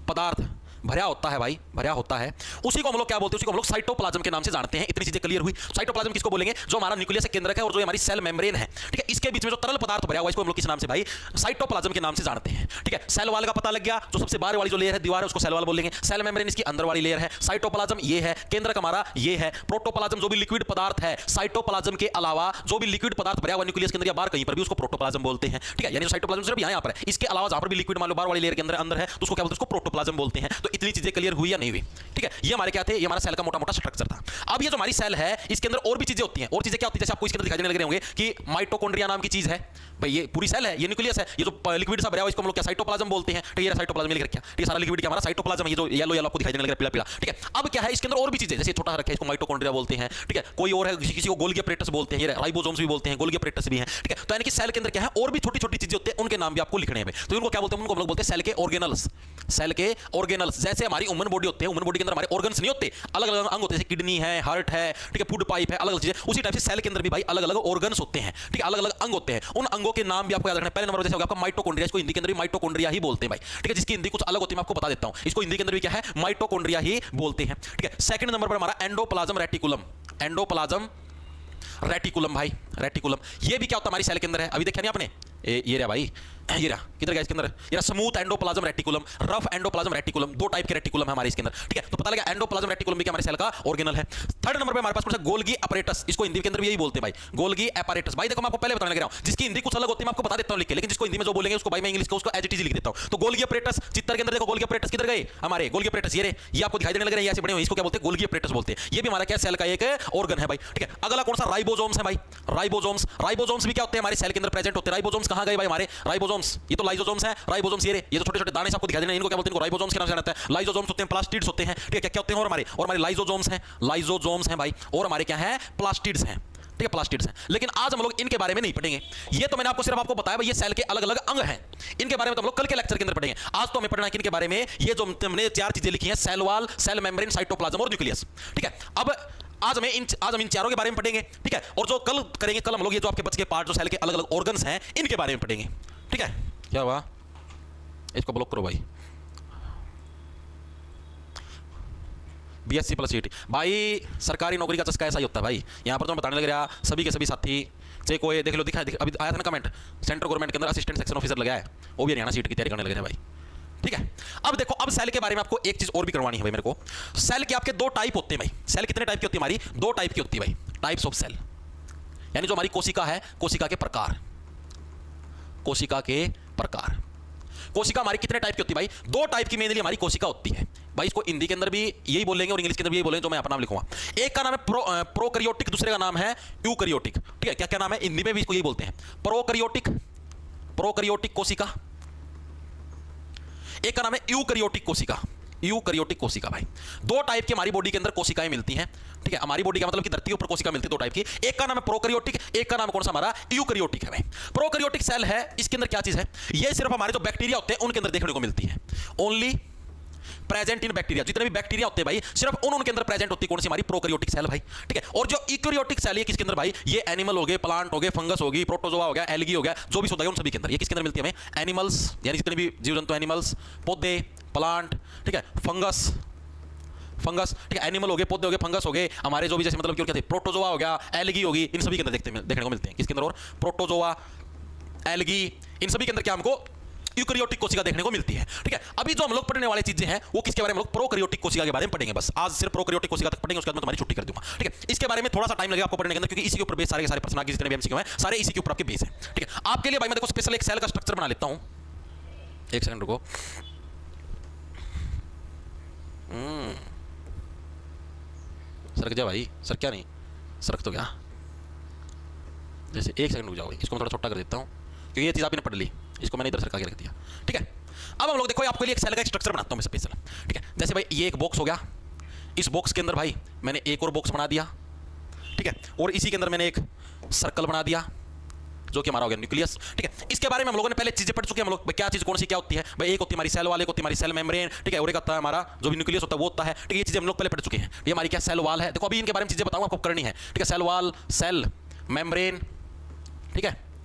पदार्थ भरा होता है भाई, भरा होता है, उसी को हम लोग क्या बोलते हैं? उसी को हम लोग साइटोप्लाज्म के नाम से जानते हैं। इतनी चीजें क्लियर हुई। साइटोप्लाज्म किसको बोलेंगे? जो हमारा न्यूक्लियस है, केंद्रक है, और जो हमारी सेल मेम्ब्रेन है। ठीक है, इसके बीच में जो तरल पदार्थ भरा हुआ है, इसको हम लोग किस नाम से भाई? साइटोप्लाज्म के नाम से जानते हैं। ठीक है, सेल वॉल का पता लग गया, जो सबसे बाहर वाली जो लेयर है, दीवार है, उसको सेल वॉल बोलेंगे। सेल मेम्ब्रेन इसकी अंदर वाली लेयर है, साइटोप्लाज्म ये है, केंद्रक हमारा ये है। प्रोटोप्लाज्म जो भी लिक्विड पदार्थ है, साइटोप्लाज्म के अलावा जो भी लिक्विड पदार्थ भरा हुआ न्यूक्लियस के अंदर या बाहर कहीं पर भी, उसको प्रोटोप्लाज्म बोलते हैं। ठीक है, यानी साइटोप्लाज्म सिर्फ यहाँ पर है, इसके अलावा जहां पर भी लिक्विड मान लो बाहर वाली लेयर के अंदर है, तो उसको क्या बोलते हैं? उसको प्रोटोप्लाज्म बोलते हैं। तो इतनी चीजें क्लियर हुई या नहीं हुई? ठीक है, ये हमारे क्या थे? ये हमारा सेल का मोटा मोटा स्ट्रक्चर था। अब ये जो हमारी सेल है, इसके अंदर और भी चीजें होती हैं। और चीजें क्या होती है? जैसे आपको इसके अंदर दिखाई देने लग रहे होंगे कि माइटोकॉन्ड्रिया नाम की चीज है। भाई ये पूरी सेल है, ये न्यूक्लियस है, ये जो लिक्विड सा भरा हुआ इसको हम लोग क्या साइटोप्लाज्म बोलते हैं। ठीक है, ये साइटोप्लाज्म लिख रखा है। ठीक है, सारा लिक्विड क्या हमारा साइटोप्लाज्म है, ये जो येलो येलो आपको दिखाई देने लग रहा है पीला पीला। ठीक है, अब क्या है इसके अंदर और भी चीजें, जैसे छोटा रखा है इसको माइटोकॉन्ड्रिया बोलते हैं। ठीक है, कोई और है किसी को गोल्गी अपरेटस बोलते हैं, ये राइबोसोम्स भी बोलते हैं, गोल्गी अपरेटस भी हैं। ठीक है, तो यानी कि सेल के अंदर क्या है और भी छोटी छोटी चीजें होती हैं, उनके नाम भी आपको लिखने हैं। तो उनको क्या बोलते हैं, उनको हम लोग बोलते हैं सेल के ऑर्गेनल्स। सेल के ऑर्गेनल्स, जैसे हमारी ह्यूमन बॉडी होते हैं, ह्यूमन बॉडी के अंदर हमारे ऑर्गन्स नहीं होते, अलग अलग अंग होते हैं, जैसे किडनी है, हार्ट है, ठीक है, फूड पाइप है, अलग अलग चीजें। उसी टाइप से सेल के अंदर भी भाई अलग अलग ऑर्गन्स होते हैं। ठीक है, अलग अलग अंग होते हैं, उन अंगों के नाम भी आपको याद रखना है। पहले नंबर जैसे होगा आपका माइटोकॉन्ड्रिया, इसको हिंदी के अंदर भी माइटोकॉन्ड्रिया ही बोलते हैं भाई। ठीक है, जिसकी हिंदी कुछ अलग होती है मैं आपको बता देता हूं, इसको हिंदी के अंदर भी क्या है माइटोकॉन्ड्रिया ही बोलते हैं। ठीक है, सेकंड नंबर पर हमारा एंडोप्लाज्म रेटिकुलम। एंडोप्लाज्म रेटिकुलम भाई, रेटिकुलम ये भी क्या होता है हमारी सेल के अंदर है, अभी देखा नहीं आपने, ये रहा भाई, ये रहा किधर गया इसके अंदर, ये smooth endoplasm reticulum, rough endoplasm reticulum, दो टाइप के रेटिकुलम है हमारे इसके अंदर। ठीक है, तो पता लगा एंडोप्लाज्म रेटिकुलम भी क्या हमारे सेल का ऑर्गेनल है। थर्ड नंबर पे हमारे पास कौन सा, गोल्गी अपैरेटस, इसको हिंदी के अंदर भी यही बोलते हैं भाई, गोल्गी अपैरेटस। भाई देखो मैं आपको पहले बताने लग रहा हूं, जिसकी हिंदी कुछ अलग होती है मैं आपको बता देता हूं लिख के, लेकिन जिसको हिंदी में जो बोलेंगे उसको भाई मैं इंग्लिश को उसको एज इट इज लिख देता हूं। तो गोल्गी अपैरेटस, चित्तर के अंदर देखो गोल्गी अपैरेटस किधर गए हमारे, गोल्गी अपैरेटस ये आपको दिखाई देने लग रहे हैं, ऐसे बने हुए, इसको क्या बोलते हैं गोल्गी अपैरेटस बोलते हैं। ये भी हमारा क्या सेल का एक ऑर्गन है भाई। ठीक है, अगला कौन सा, राइबोसोम्स है भाई, राइबोसोम्स। राइबोसोम्स भी क्या होते हैं हमारे सेल के अंदर प्रेजेंट होते हैं। राइबोसोम्स कहां गए भाई हमारे, राइबोसोम्स ये तो लाइसोसोम्स है, राइबोसोम्स ये जो छोटे छोटे दाने आपको दिखाई देने इनको क्या बोलते हैं, राइबोसोम्स के नाम से जाना जाता है। लाइसोसोम्स होते हैं, प्लास्टिड्स होते हैं। ठीक है, क्या क्या होते हैं और हमारे लाइसोसोम्स हैं, लाइसोसोम्स हैं भाई, और हमारे क्या है प्लास्टिड्स हैं। ठीक है, प्लास्टिड्स हैं, लेकिन आज हम लोग इनके बारे में नहीं पढ़ेंगे। ये तो मैंने आपको सिर्फ आपको बताया भाई ये सेल के अलग अलग अंग हैं, इनके बारे में तो हम लोग कल के लेक्चर के अंदर पढ़ेंगे। आज तो हमें पढ़ना है किनके बारे में, ये जो हमने चार चीजें लिखी हैं, cell wall, cell membrane, cytoplasm और न्यूक्लियस। ठीक है, अब आज हम इन चारों के बारे में पढ़ेंगे। ठीक है, और जो कल करेंगे, कल हम लोग ये जो आपके बच के पार्ट जो सेल के अलग अलग ऑर्गन्स हैं इनके बारे में पढ़ेंगे। ठीक है, क्या हुआ, इसको ब्लॉक करो भाई, बीएससी प्लस सीटी भाई, सरकारी नौकरी का चस्का ऐसा ही होता है भाई। यहाँ पर तो मैं बताने लग रहा सभी के सभी साथी, चाहे कोई देख लो, दिखा अभी आया था ना कमेंट, सेंट्रल गवर्नमेंट के अंदर असिस्टेंट सेक्शन ऑफिसर लगा है, वो भी हरियाणा सीट की तैयारी करने लगे हैं भाई। ठीक है, अब देखो, अब सेल के बारे में आपको एक चीज और भी करवानी है भाई मेरे को। सेल के आपके दो टाइप होते हैं भाई। सेल कितने टाइप की होती है हमारी, दो टाइप की होती है भाई, टाइप्स ऑफ सेल, यानी जो हमारी कोशिका है, कोशिका के प्रकार, कोशिका के प्रकार। कोशिका हमारी कितने टाइप की होती है भाई, दो टाइप की मेनली हमारी कोशिका होती है भाई। इसको हिंदी के अंदर भी यही बोलेंगे और इंग्लिश के अंदर भी यही बोलेंगे, जो मैं अपना नाम लिखूंगा। एक का नाम है प्रोकैरियोटिक, दूसरे का नाम है यूकैरियोटिक। ठीक है, क्या क्या नाम है, हिंदी में भी इसको यही बोलते हैं, प्रोकैरियोटिक, प्रोकैरियोटिक कोशिका। एक का नाम है यूकैरियोटिक कोशिका, यूकैरियोटिक कोशिका भाई। दो टाइप की हमारी बॉडी के अंदर कोशिकाएं मिलती हैं। ठीक है, हमारी बॉडी का मतलब कि धरती के ऊपर कोशिका मिलती है दो टाइप की, एक का नाम है प्रोकैरियोटिक, एक का नाम कौन सा हमारा यूकैरियोटिक है भाई। प्रोकैरियोटिक सेल है, इसके अंदर क्या चीज है, ये सिर्फ हमारे जो बैक्टीरिया होते हैं उनके अंदर देखने को मिलती है, ओनली प्रेजेंट इन बैक्टीरिया। जितने भी बैक्टीरिया होते हैं भाई सिर्फ उनके अंदर प्रेजेंट होती है कौन सी, हमारी प्रोकैरियोटिक सेल भाई। ठीक है, और जो यूकैरियोटिक सेल है किसके अंदर भाई, ये एनिमल हो गए, प्लांट हो गए, फंगस होगी, प्रोटोजोआ हो गया, एल्गी हो गया, जो भी होता है उन सभी के अंदर। ये किसके अंदर मिलती है हमें, एनिमल्स, यानी जितने भी जीव जंतु, एनिमल्स, पौधे, प्लांट, ठीक है, फंगस, फंगस, ठीक है, एनिमल हो गए, पौधे हो गए, फंगस हो गए, हमारे जो भी जैसे मतलब क्या कहते हैं, प्रोटोजोआ हो गया, एल्गी होगी, इन सभी के अंदर देखने को मिलते हैं। किसके अंदर, और प्रोटोजोआ, एल्गी, इन सभी के अंदर क्या हमको यूकैरियोटिक कोशिका देखने को मिलती है। ठीक है, अभी जो हम लोग पढ़ने वाली चीजें हैं वो किसके बारे में, हम लोग प्रोकैरियोटिक कोशिका के बारे में पढ़ेंगे। बस आज सिर्फ प्रोकैरियोटिक कोशिका तक पढ़ेंगे, उसके बाद मैं तुम्हारी छुट्टी कर दूंगा। ठीक है, इसके बारे में थोड़ा सा टाइम लगेगा आपको पढ़ने के अंदर, क्योंकि इसी के ऊपर बेस सारे के सारे प्रश्न जितने भी एमसीक्यू हैं सारे इसी के ऊपर आपके बेस है। ठीक है, आपके लिए भाई मैं देखो स्पेशल एक सेल का स्ट्रक्चर बना लेता हूं, एक सेकंड रुको। सरक जा भाई, सर क्या नहीं सरक तो क्या, जैसे एक सेकंड रुक जाओ, इसको मैं थोड़ा छोटा कर देता हूं क्योंकि ये चीज आपने पढ़ ली, इसको मैंने इधर सरका के रख दिया। ठीक है, अब हम लोग देखो आपके लिए एक सेल का स्ट्रक्चर बनाता हूं मैं स्पेशल। ठीक है, जैसे भाई ये एक बॉक्स हो गया, इस बॉक्स के अंदर भाई मैंने एक और बॉक्स बना दिया। ठीक है, और इसी के अंदर मैंने एक सर्कल बना दिया जो कि हमारा हो गया न्यूक्लियस। ठीक है, इसके बारे में हम लोगों ने पहले चीजें पढ़ चुके हैं हम लोग, क्या चीज कौन सी क्या होती है भाई, एक होती है हमारी सेल वाल, एक होती है हमारी सेल मेम्ब्रेन। ठीक है, और एक होता है हमारा जो भी न्यूक्लियस होता है वो होता है। ठीक है, ये चीजें हम लोग पहले पढ़ चुके हैं। ये हमारी क्या सेल वाल है, देखो अभी इनके बारे में चीजें बताऊंगा आपको करनी है। ठीक है, सेल वाल, सेल मेम्ब्रेन, ठीक है,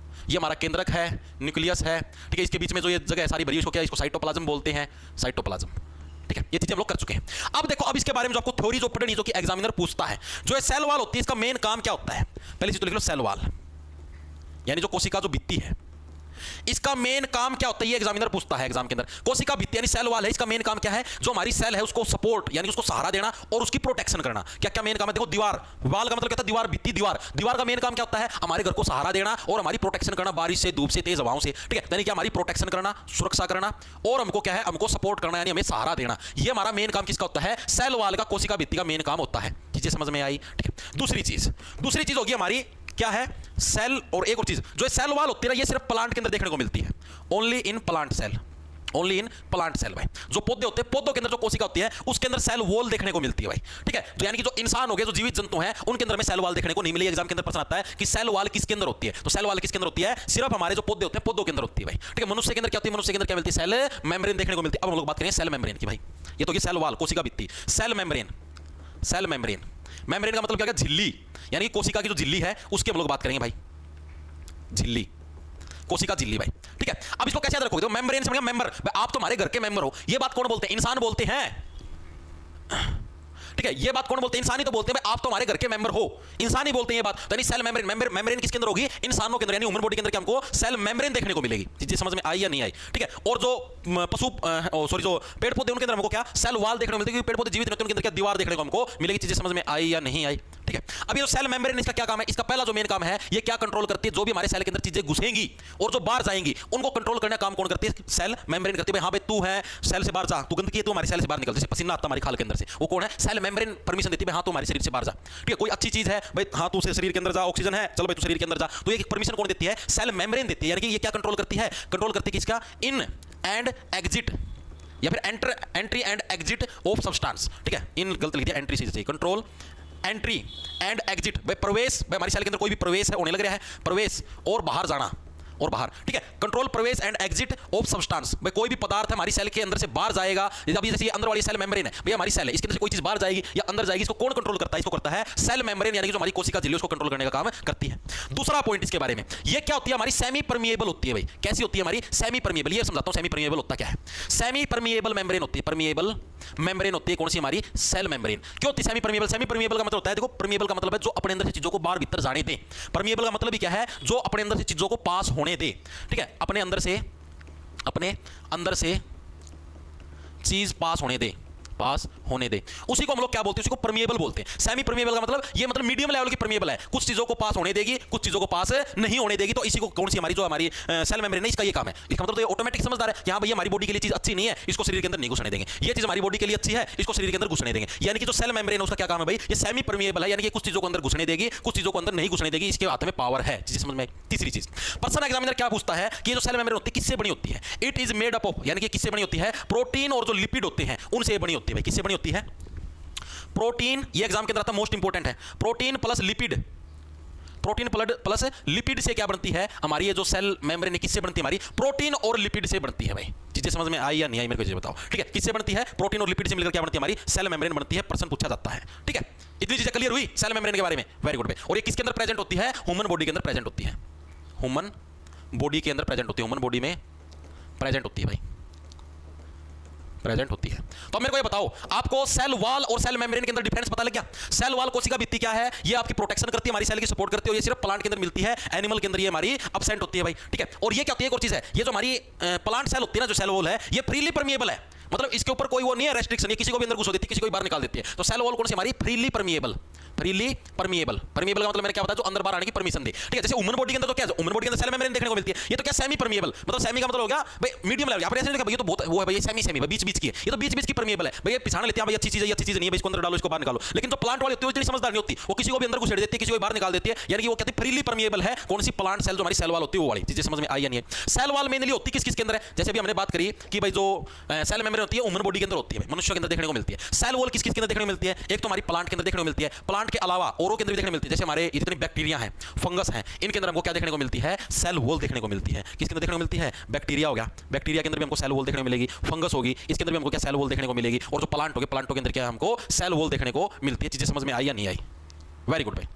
ये हमारा केंद्रक है, न्यूक्लियस है। ठीक है, इसके बीच में जो ये जगह है सारी भरी, इसको क्या, इसको साइटोप्लाज्म बोलते हैं, साइटोप्लाज्म। ठीक है, ये चीजें हम लोग कर चुके हैं। अब देखो, अब इसके बारे में जो आपको थ्योरी जो पढ़नी, जो कि एग्जामिनर पूछता है, जो सेल वाल होती है इसका मेन काम क्या होता है, पहली चीज तो लिख लो, सेल वाल यानी जो कोशिका जो भित्ति है, इसका मेन काम क्या होता है, ये एग्जामिनर पूछता है एग्जाम के अंदर। कोशिका भित्ति यानी सेल वाल है, इसका मेन काम क्या है, जो हमारी सेल है उसको सपोर्ट यानी उसको सहारा देना और उसकी प्रोटेक्शन करना। क्या क्या मेन काम है, देखो दीवार, वाल का मतलब क्या होता है, दीवार, भित्ति, दीवार। दीवार का मेन काम क्या होता है, हमारे घर को सहारा देना और हमारी प्रोटेक्शन करना बारिश से, धूप से, तेज हवाओं से। ठीक है, यानी क्या, हमारी प्रोटेक्शन करना, सुरक्षा करना, और हमको क्या है, हमको सपोर्ट करना यानी हमें सहारा देना। ये हमारा मेन काम किसका होता है, सेल वाल का, कोशिका भित्ति का मेन काम होता है। चीजें समझ में आई। ठीक है, दूसरी चीज होगी हमारी क्या है, सेल। और एक और चीज जो सेल वॉल होती है ना, ये सिर्फ प्लांट के अंदर देखने को मिलती है, only in plant cell, only in plant cell भाई। जो पौधे होते हैं, पौधों के अंदर जो कोशिका होती है उसके अंदर सेल वॉल देखने को मिलती है भाई, ठीक है। तो यानी कि जो इंसान हो गए, जो जीवित जंतु हैं, उनके अंदर में सेल वॉल देखने को नहीं मिली। एग्जाम के अंदर प्रश्न आता है कि सेल वॉल किसके अंदर होती है, तो सेल वॉल किसके अंदर होती है, सिर्फ हमारे जो पौधे होते हैं पौधों के अंदर होती है भाई, ठीक है। मनुष्य के अंदर क्या होती है, मनुष्य के अंदर क्या मिलती है, सेल मेम्ब्रेन देखने को मिलती है। अब हम लोग बात करेंगे सेल मेम्ब्रेन की भाई। ये तो सेल वॉल, कोशिका भित्ति, cell membrane. Cell membrane, membrane का मतलब क्या है, झिल्ली, यानी कोशिका की जो झिल्ली है उसकी हम लोग बात करेंगे भाई, झिल्ली, कोशिका झिल्ली भाई, ठीक है। अब इसको कैसे याद रखोगे, तो मेम्ब्रेन से मतलब मेंबर, आप तुम्हारे घर के मेंबर हो, ये बात कौन बोलते हैं, इंसान बोलते हैं, ठीक है। ये बात कौन बोलते हैं, इंसान ही तो बोलते हैं भाई, आप तो हमारे घर के मेंबर हो, इंसान ही बोलते हैं ये बात। तो यानी सेल मेम्ब्रेन, मेम्ब्रेन किसके अंदर होगी, इंसानों के अंदर, यानी ह्यूमन बॉडी के अंदर क्या हमको सेल मेम्ब्रेन देखने को मिलेगी। चीजें समझ में आई या नहीं आई, ठीक है। और जो पशु सॉरी जो पेड़ पौधे, उनके अंदर हमको क्या सेल वॉल देखने को मिलती है, क्योंकि पेड़ पौधे जीवित रहते हैं, उनके अंदर क्या दीवार देखने को हमको मिलेगी। चीजें समझ में आई या नहीं आई, ठीक है। अब ये जो सेल मेम्ब्रेन, इसका क्या काम है, इसका पहला जो मेन काम है, ये क्या कंट्रोल करती है, जो भी हमारे सेल के अंदर चीजें घुसेंगी और जो बाहर जाएंगी उनको कंट्रोल करने का काम कौन करती है, सेल मेम्ब्रेन करती है। हाँ भाई तू है सेल से बाहर जा, तू गंदगी है, तू हमारे सेल से बाहर निकल, जैसे पसीना आता हमारी खाल के अंदर से, वो कौन है, सेल मेम्ब्रेन परमिशन देती है, हाँ तू हमारे शरीर से बाहर जा, ठीक है। कोई अच्छी चीज है भाई, हाँ तू शरीर के अंदर जा, ऑक्सीजन है, चलो भाई तू शरीर के अंदर जा, तो ये परमिशन कौन देती है, सेल मेम्ब्रेन देती है। यानी कि ये क्या कंट्रोल करती है, कंट्रोल करती है किसका, इन एंड एग्जिट, या फिर entry and exit of substance, ठीक है। इन गलत लिख दिया, एंट्री से चाहिए, कंट्रोल एंट्री एंड एग्जिट, भाई प्रवेश, भाई हमारी सेल के अंदर कोई भी प्रवेश है होने लग रहा है, प्रवेश और बाहर जाना, और बाहर, ठीक है। कंट्रोल प्रवेश एंड एग्जिट ऑफ सब्सटेंस, भाई कोई भी पदार्थ है हमारी सेल के अंदर से बाहर जाएगा, अभी जैसे अंदर वाली सेल मेम्ब्रेन है भैया, हमारी सेल है, इसके अंदर से कोई चीज बाहर जाएगी या अंदर जाएगी, इसको कौन कंट्रोल करता है, इसको करता है सेल मेम्ब्रेन, यानी कि जो हमारी कोशिका झिल्ली उसको कंट्रोल करने का काम करती है। दूसरा पॉइंट इसके बारे में, ये क्या होती है, हमारी सेमी परमिएबल होती है भाई। कैसी होती है हमारी सेमी परमिएबल, ये समझाता हूं सेमी परमिएबल होता क्या है। सेमी परमिएबल मेम्ब्रेन होती है, परमिएबल मेम्ब्रेन होती है कौन सी, हमारी सेल मेम्ब्रेन। क्यों होती है सेमी परमिएबल, सेमी परमिएबल का मतलब होता है, देखो परमिएबल का मतलब है जो अपने अंदर से चीजों को बाहर भीतर जाने दे, परमिएबल का मतलब क्या है, जो अपने अंदर से चीजों को पास होने दे, ठीक है। अपने अंदर से चीज पास होने दे, पास होने दे, उसी को हम लोग क्या बोलते हैं, उसी को परमिएबल बोलते हैं। सेमी परमिएबल का मतलब ये मतलब मीडियम लेवल की परमिएबल है, कुछ चीजों को पास होने देगी, कुछ चीजों को पास नहीं होने देगी। तो इसी को कौन सी हमारी जो हमारी सेल मेम्ब्रेन है, इसका ये काम है। इसका मतलब तो ये ऑटोमेटिक समझदार है, यहां भैया हमारी बॉडी के लिए चीज अच्छी नहीं है, इसको शरीर के अंदर नहीं घुसने देंगे, ये चीज हमारी बॉडी के लिए अच्छी है, इसको शरीर के अंदर घुसने देंगे। यानी कि जो सेल मेम्ब्रेन है उसका क्या काम है भाई, ये सेमी परमिएबल है, यानी कि कुछ चीजों को अंदर घुसने देगी, कुछ चीजों को अंदर नहीं घुसने देगी, इसके हाथ में पावर है। चीज समझ में। तीसरी चीज, पर्सन एग्जामिनर क्या पूछता है कि जो सेल मेम्ब्रेन होती है किससे बनी होती है, it is made up of, यानी कि किससे बनी होती है, प्रोटीन और जो लिपिड होते हैं उनसे बनी होती है भाई। किससे बनी होती है, प्रोटीन, ये एग्जाम के अंदर आता है, मोस्ट इंपोर्टेंट है, protein plus lipid, protein plus lipid से क्या बनती है हमारी ये जो सेल मेम्ब्रेन किससे बनती है, हमारी प्रोटीन और लिपिड से बनती है भाई। चीजें समझ में आई या नहीं आई मेरे को ये बताओ, ठीक है। किससे बनती है, प्रोटीन और लिपिड से मिलकर क्या बनती है, हमारी सेल मेम्ब्रेन बनती है। प्रश्न पूछा जाता है, ठीक है। इतनी चीजें क्लियर हुई सेल मेम्ब्रेन के बारे में, वेरी गुड। और ये किसके अंदर प्रेजेंट होती है, ह्यूमन बॉडी के अंदर प्रेजेंट होती है, ह्यूमन बॉडी के अंदर प्रेजेंट होती है, ह्यूमन बॉडी में प्रेजेंट होती है भाई, प्रेजेंट होती है। तो मेरे को ये बताओ, आपको सेल वॉल और सेल मेम्ब्रेन के अंदर डिफरेंस पता लग गया। सेल वॉल कोशिका भित्ति क्या है, ये आपकी प्रोटेक्शन करती है, हमारी सेल की सपोर्ट करती है, ये सिर्फ प्लांट के अंदर मिलती है, एनिमल के अंदर ये हमारी एब्सेंट होती है भाई, ठीक है। और ये क्या होती है, एक और चीज है, ये जो हमारी प्लांट सेल होती है ना, जो सेल वॉल है, ये फ्रीली परमिएबल है, मतलब इसके ऊपर कोई वो नहीं है रेस्ट्रिक्शन, ये किसी को भी अंदर घुस देती है, किसी को भी बाहर निकाल देती है। तो सेल वॉल कौन सी हमारी, freely permeable, freely permeable. Permeable का मतलब मैंने क्या बताया, जो अंदर बाहर आने की परमिशन दे, ठीक है। जैसे ह्यूमन बॉडी के अंदर तो क्या है, ह्यूमन बॉडी के अंदर सेल मेम्ब्रेन देखने को मिलती है, ये तो क्या सेमी परमिएबल, मतलब सेमी का मतलब हो गया भाई मीडियम लेवल, यहाँ पर ऐसे ये तो बहुत वो है भाई, सेमी सेमी बीच बीच की है, ये तो बीच बीच की परमिएबल है भाई, ये पिछाड़ लेते हैं भाई, अच्छी चीज है, अच्छी चीज नहीं है, इसको अंदर डालो, इसको बाहर निकालो। लेकिन जो प्लांट वाली होती है वो इतनी समझदार नहीं होती, वो किसी को भी अंदर घुसेड़ देती है, किसी को बाहर निकाल देती है, यानी कि वो कहती है फ्रीली परमिएबल है। कौन सी, प्लांट सेल, जो हमारी सेल वॉल होती है वो वाली। चीजें समझ में आई या नहीं है। सेल वॉल मेनली होती है किस के अंदर है, जैसे अभी हमने बात करी कि भाई जो सेल मेम्ब्रेन होती है ह्यूमन बॉडी के अंदर होती है, मनुष्य के अंदर देखने को मिलती है। सेल वॉल किस के अंदर देखने को मिलती है, एक तो हमारी प्लांट के अंदर देखने को मिलती है, प्लांट के अलावा औरों के अंदर भी देखने को मिलती है, जैसे हमारे जितने बैक्टीरिया हैं, फंगस हैं, इनके अंदर हमको क्या देखने को मिलती है, सेल वॉल देखने को मिलती है। किसके अंदर देखने को मिलती है, बैक्टीरिया हो गया, बैक्टीरिया के अंदर भी हमको सेल वॉल देखने को मिलेगी, फंगस होगी, इसके अंदर भी हमको क्या सेल वॉल देखने को मिलेगी, और जो प्लांट होगी, प्लांटों के अंदर क्या हमको सेल वॉल देखने को मिलती है। चीजें समझ में आई या नहीं आई, वेरी गुड भाई,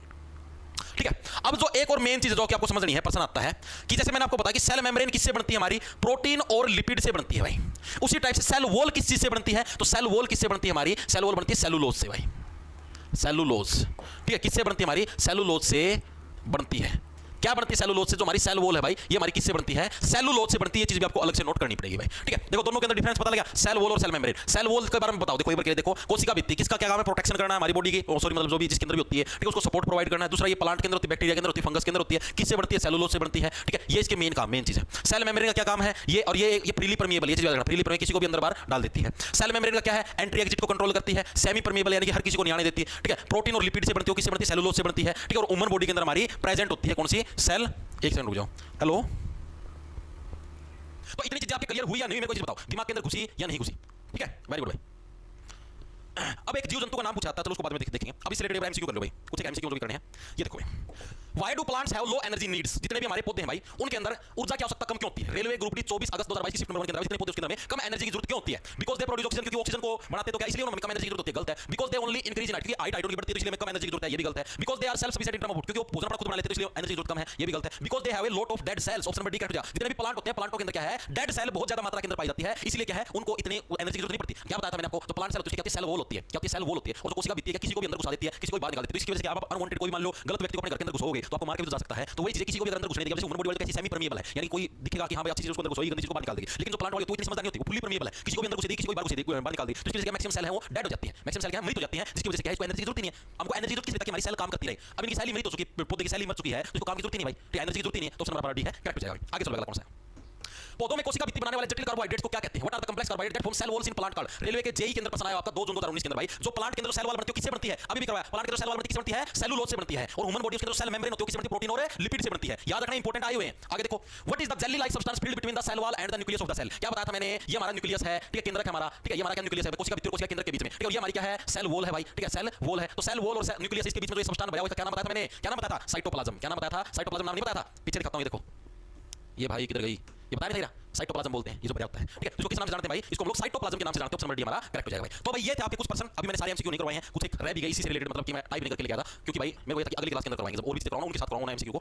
ठीक है। अब जो एक और मेन चीज जो कि आपको समझनी है, प्रश्न आता है कि जैसे मैंने आपको बताया कि सेल मेम्ब्रेन किससे बनती है, हमारी प्रोटीन और लिपिड से बनती है भाई। उसी टाइप से सेल वॉल किस चीज से बनती है, तो सेल वॉल किससे बनती है, हमारी सेल वॉल बनती है सेलुलोज से भाई, सेलुलोज, ठीक है। किससे बनती है, हमारी सेलुलोज से बनती है। क्या बनती है सेलुलोज से? जो हमारी सेल वॉल है भाई, ये हमारी किससे बनती है? सेलुलोज से बनती है। ये चीज भी आपको अलग से नोट करनी पड़ेगी भाई, ठीक है। देखो दोनों के अंदर डिफरेंस पता लगा, सेल वॉल और सेल मेम्ब्रेन। सेल वॉल के बारे में बताओ, देखो एक बार देखो, कोशिका भित्ति किसका क्या काम है? प्रोटेक्शन करना है हमारी बॉडी की, सॉरी मतलब जो भी जिसके अंदर भी होती है, ठीक है, उसको सपोर्ट प्रोवाइड करना है। दूसरा ये प्लांट के अंदर होती है, बैक्टीरिया के अंदर होती है, फंगस के अंदर होती है, किससे बनती है? सेलुलोज से बनती है, ठीक है। ये इसके मेन काम, मेन चीज है। सेल मेम्ब्रेन का क्या काम है? ये और ये फ्रीली परमिएबल, ये चीज याद रखना, फ्रीली परमिएबल किसी को भी अंदर बाहर डाल देती है। सेल मेम्ब्रेन का क्या है? एंट्री एग्जिट को कंट्रोल करती है। सेमी परमिएबल यानी कि हर किसी को नहीं आने देती है, ठीक है। प्रोटीन और लिपिड से बनती है, किससे बनती है? सेलुलोज से बनती है, ठीक है। और ह्यूमन बॉडी के अंदर हमारी प्रेजेंट होती है कौन सी? सेल। एक सेकंड रुक जाओ, हेलो। तो इतनी चीजें आपके क्लियर हुई या नहीं, मेरे को चीज बताओ, दिमाग के अंदर घुसी या नहीं घुसी? ठीक है, वेरी गुड भाई। अब एक जीव जंतु का नाम पूछा था, चलो उसको बाद में देखेंगे। अभी से रिलेटेड एमसीक्यू कर लो भाई, कुछ एक एमसीक्यू जो करने हैं। ये देखो भाई, why do plants have low energy needs? जितने भी हमारे पौधे हैं भाई, उनके अंदर ऊर्जा की आवश्यकता कम क्यों होती है? रेलवे ग्रुप डी 24 अगस्त 2022 की शिफ्ट नंबर के अंदर जितने पौधे उसके अंदर में कम एनर्जी की जरूरत क्यों होती है? बिकॉज़ दे प्रोड्यूस ऑक्सीजन, क्योंकि ऑक्सीजन को बढ़ाते तो क्या इसलिए उन्हें कम एनर्जी की जरूरत होती है? गलत है। Because they only increase in height, क्योंकि हाइट हाइट की बढ़ती है तो इसलिए में कम एनर्जी की जरूरत है, ये भी गलत है। Because they are self sufficient in term of food, क्योंकि वो भोजन अपना खुद बना लेते हैं तो इसलिए एनर्जी की जरूरत कम है, ये भी गलत है। Because they have a lot of dead cells, option number D correct हो जाए। जितने भी प्लांट होते हैं, प्लांटों के अंदर क्या है? डेड सेल बहुत ज्यादा मात्रा के अंदर पाई जाती है, इसलिए क्या है? उनको इतनी एनर्जी की जरूरत नहीं पड़ती। क्या बताया था मैंने आपको? तो प्लांट सेल होती है, क्या होती है? सेल वॉल होती है, क्या होती है? सेल वॉल होती है। और जो कोशिका भित्ति है, किसी को भी अंदर घुसा देती है, किसी को भी बाहर निकाल देती है। तो इसकी वजह से आप अनवांटेड कोई मान लो गलत व्यक्ति को अपने घर के अंदर घुसोगे तो आपको मार के भी जा सकता है। तो वही चीज किसी को भी अंदर घुसने देगी, जैसे ह्यूमन बॉडी वाली कैसी सेमी परमिएबल है, यानी कोई दिखेगा कि हां भाई अच्छी चीज उसको अंदर घुसोगी, गंदी चीज को बाहर निकाल देगी। लेकिन जो प्लांट वाली तो इतनी समझदार नहीं होती, वो फुली परमिएबल है, किसी को भी अंदर घुसे देगी, किसी को बाहर घुसे देगी, बाहर निकाल देगी। तो इसकी वजह से मैक्सिमम सेल है वो डेड हो जाती है, मैक्सिमम सेल क्या है? मृत हो जाती है, जिसकी वजह से क्या है? इसको एनर्जी की जरूरत ही नहीं है। हमको एनर्जी की जरूरत किस, ताकि हमारी सेल काम करती रहे। अब इनकी सेल ही मृत हो चुकी है, पौधे की सेल ही मर चुकी है, तो इसको काम की जरूरत ही नहीं भाई, तो एनर्जी की जरूरत ही नहीं है। तो ऑप्शन नंबर डी है, करेक्ट हो जाएगा। आगे चलो, अगला कौन सा है? पौधों में कोशिका भित्ति बनाने वाले जटिल कार्बोहाइड्रेट्स को क्या कहते हैं? What are the complex carbohydrate that form cell walls in plant card? Railway के जेई के अंदर प्रश्न आया आपका 2 जून 2019 के अंदर भाई। जो प्लांट के अंदर सेल वॉल बनती है किससे बनती है? अभी भी करवाया, प्लांट के अंदर सेल वॉल बनती है किससे बनती है? सेलुलोज से बनती है। और ह्यूमन बॉडी उसके अंदर सेल मेम्ब्रेन होती है, किससे बनती है? प्रोटीन और लिपिड से बनती है। याद रखना, इंपॉर्टेंट आए हुए हैं। आगे देखो, what is the jelly like substance field between the cell wall and the nucleus of the cell? क्या बताया था मैंने? ये हमारा न्यूक्लियस है, ठीक है, केंद्रक है हमारा, ठीक है। ये हमारा क्या न्यूक्लियस है? कोशिका भित्ति और कोशिका केंद्र के बीच में, ठीक है। और ये हमारी क्या है? सेल वॉल है भाई, ठीक है, सेल वॉल है। तो सेल वॉल और न्यूक्लियस इसके बीच में जो सब्सटेंस बना हुआ है, क्या नाम बताया था मैंने? क्या नाम बताया था? साइटोप्लाज्म। क्या नाम बताया था? साइटोप्लाज्म नाम नहीं बताया था? पीछे दिखाता हूं, ये देखो, ये भाई किधर गई? ये बता नहीं रहा, साइटोप्लाज्म बोलते हैं, ये जो बना होता है, ठीक है। इसको किस नाम से जानते हैं भाई? इसको हम लोग साइटोप्लाज्म के नाम से जानते हैं। ऑप्शन नंबर डी हमारा करेक्ट हो जाएगा भाई। तो भाई ये थे आपके कुछ पर्सन, अभी मैंने सारे एमसीक्यू नहीं करवाए हैं, कुछ एक रह भी गए इसी से रिलेटेड, मतलब कि मैं टाइप नहीं करके ले गया था, क्योंकि भाई मेरे को अगली क्लास के अंदर करवाएंगे, जब और भी चीजें कराऊंगा उनके साथ कराऊंगा एमसीक्यू को।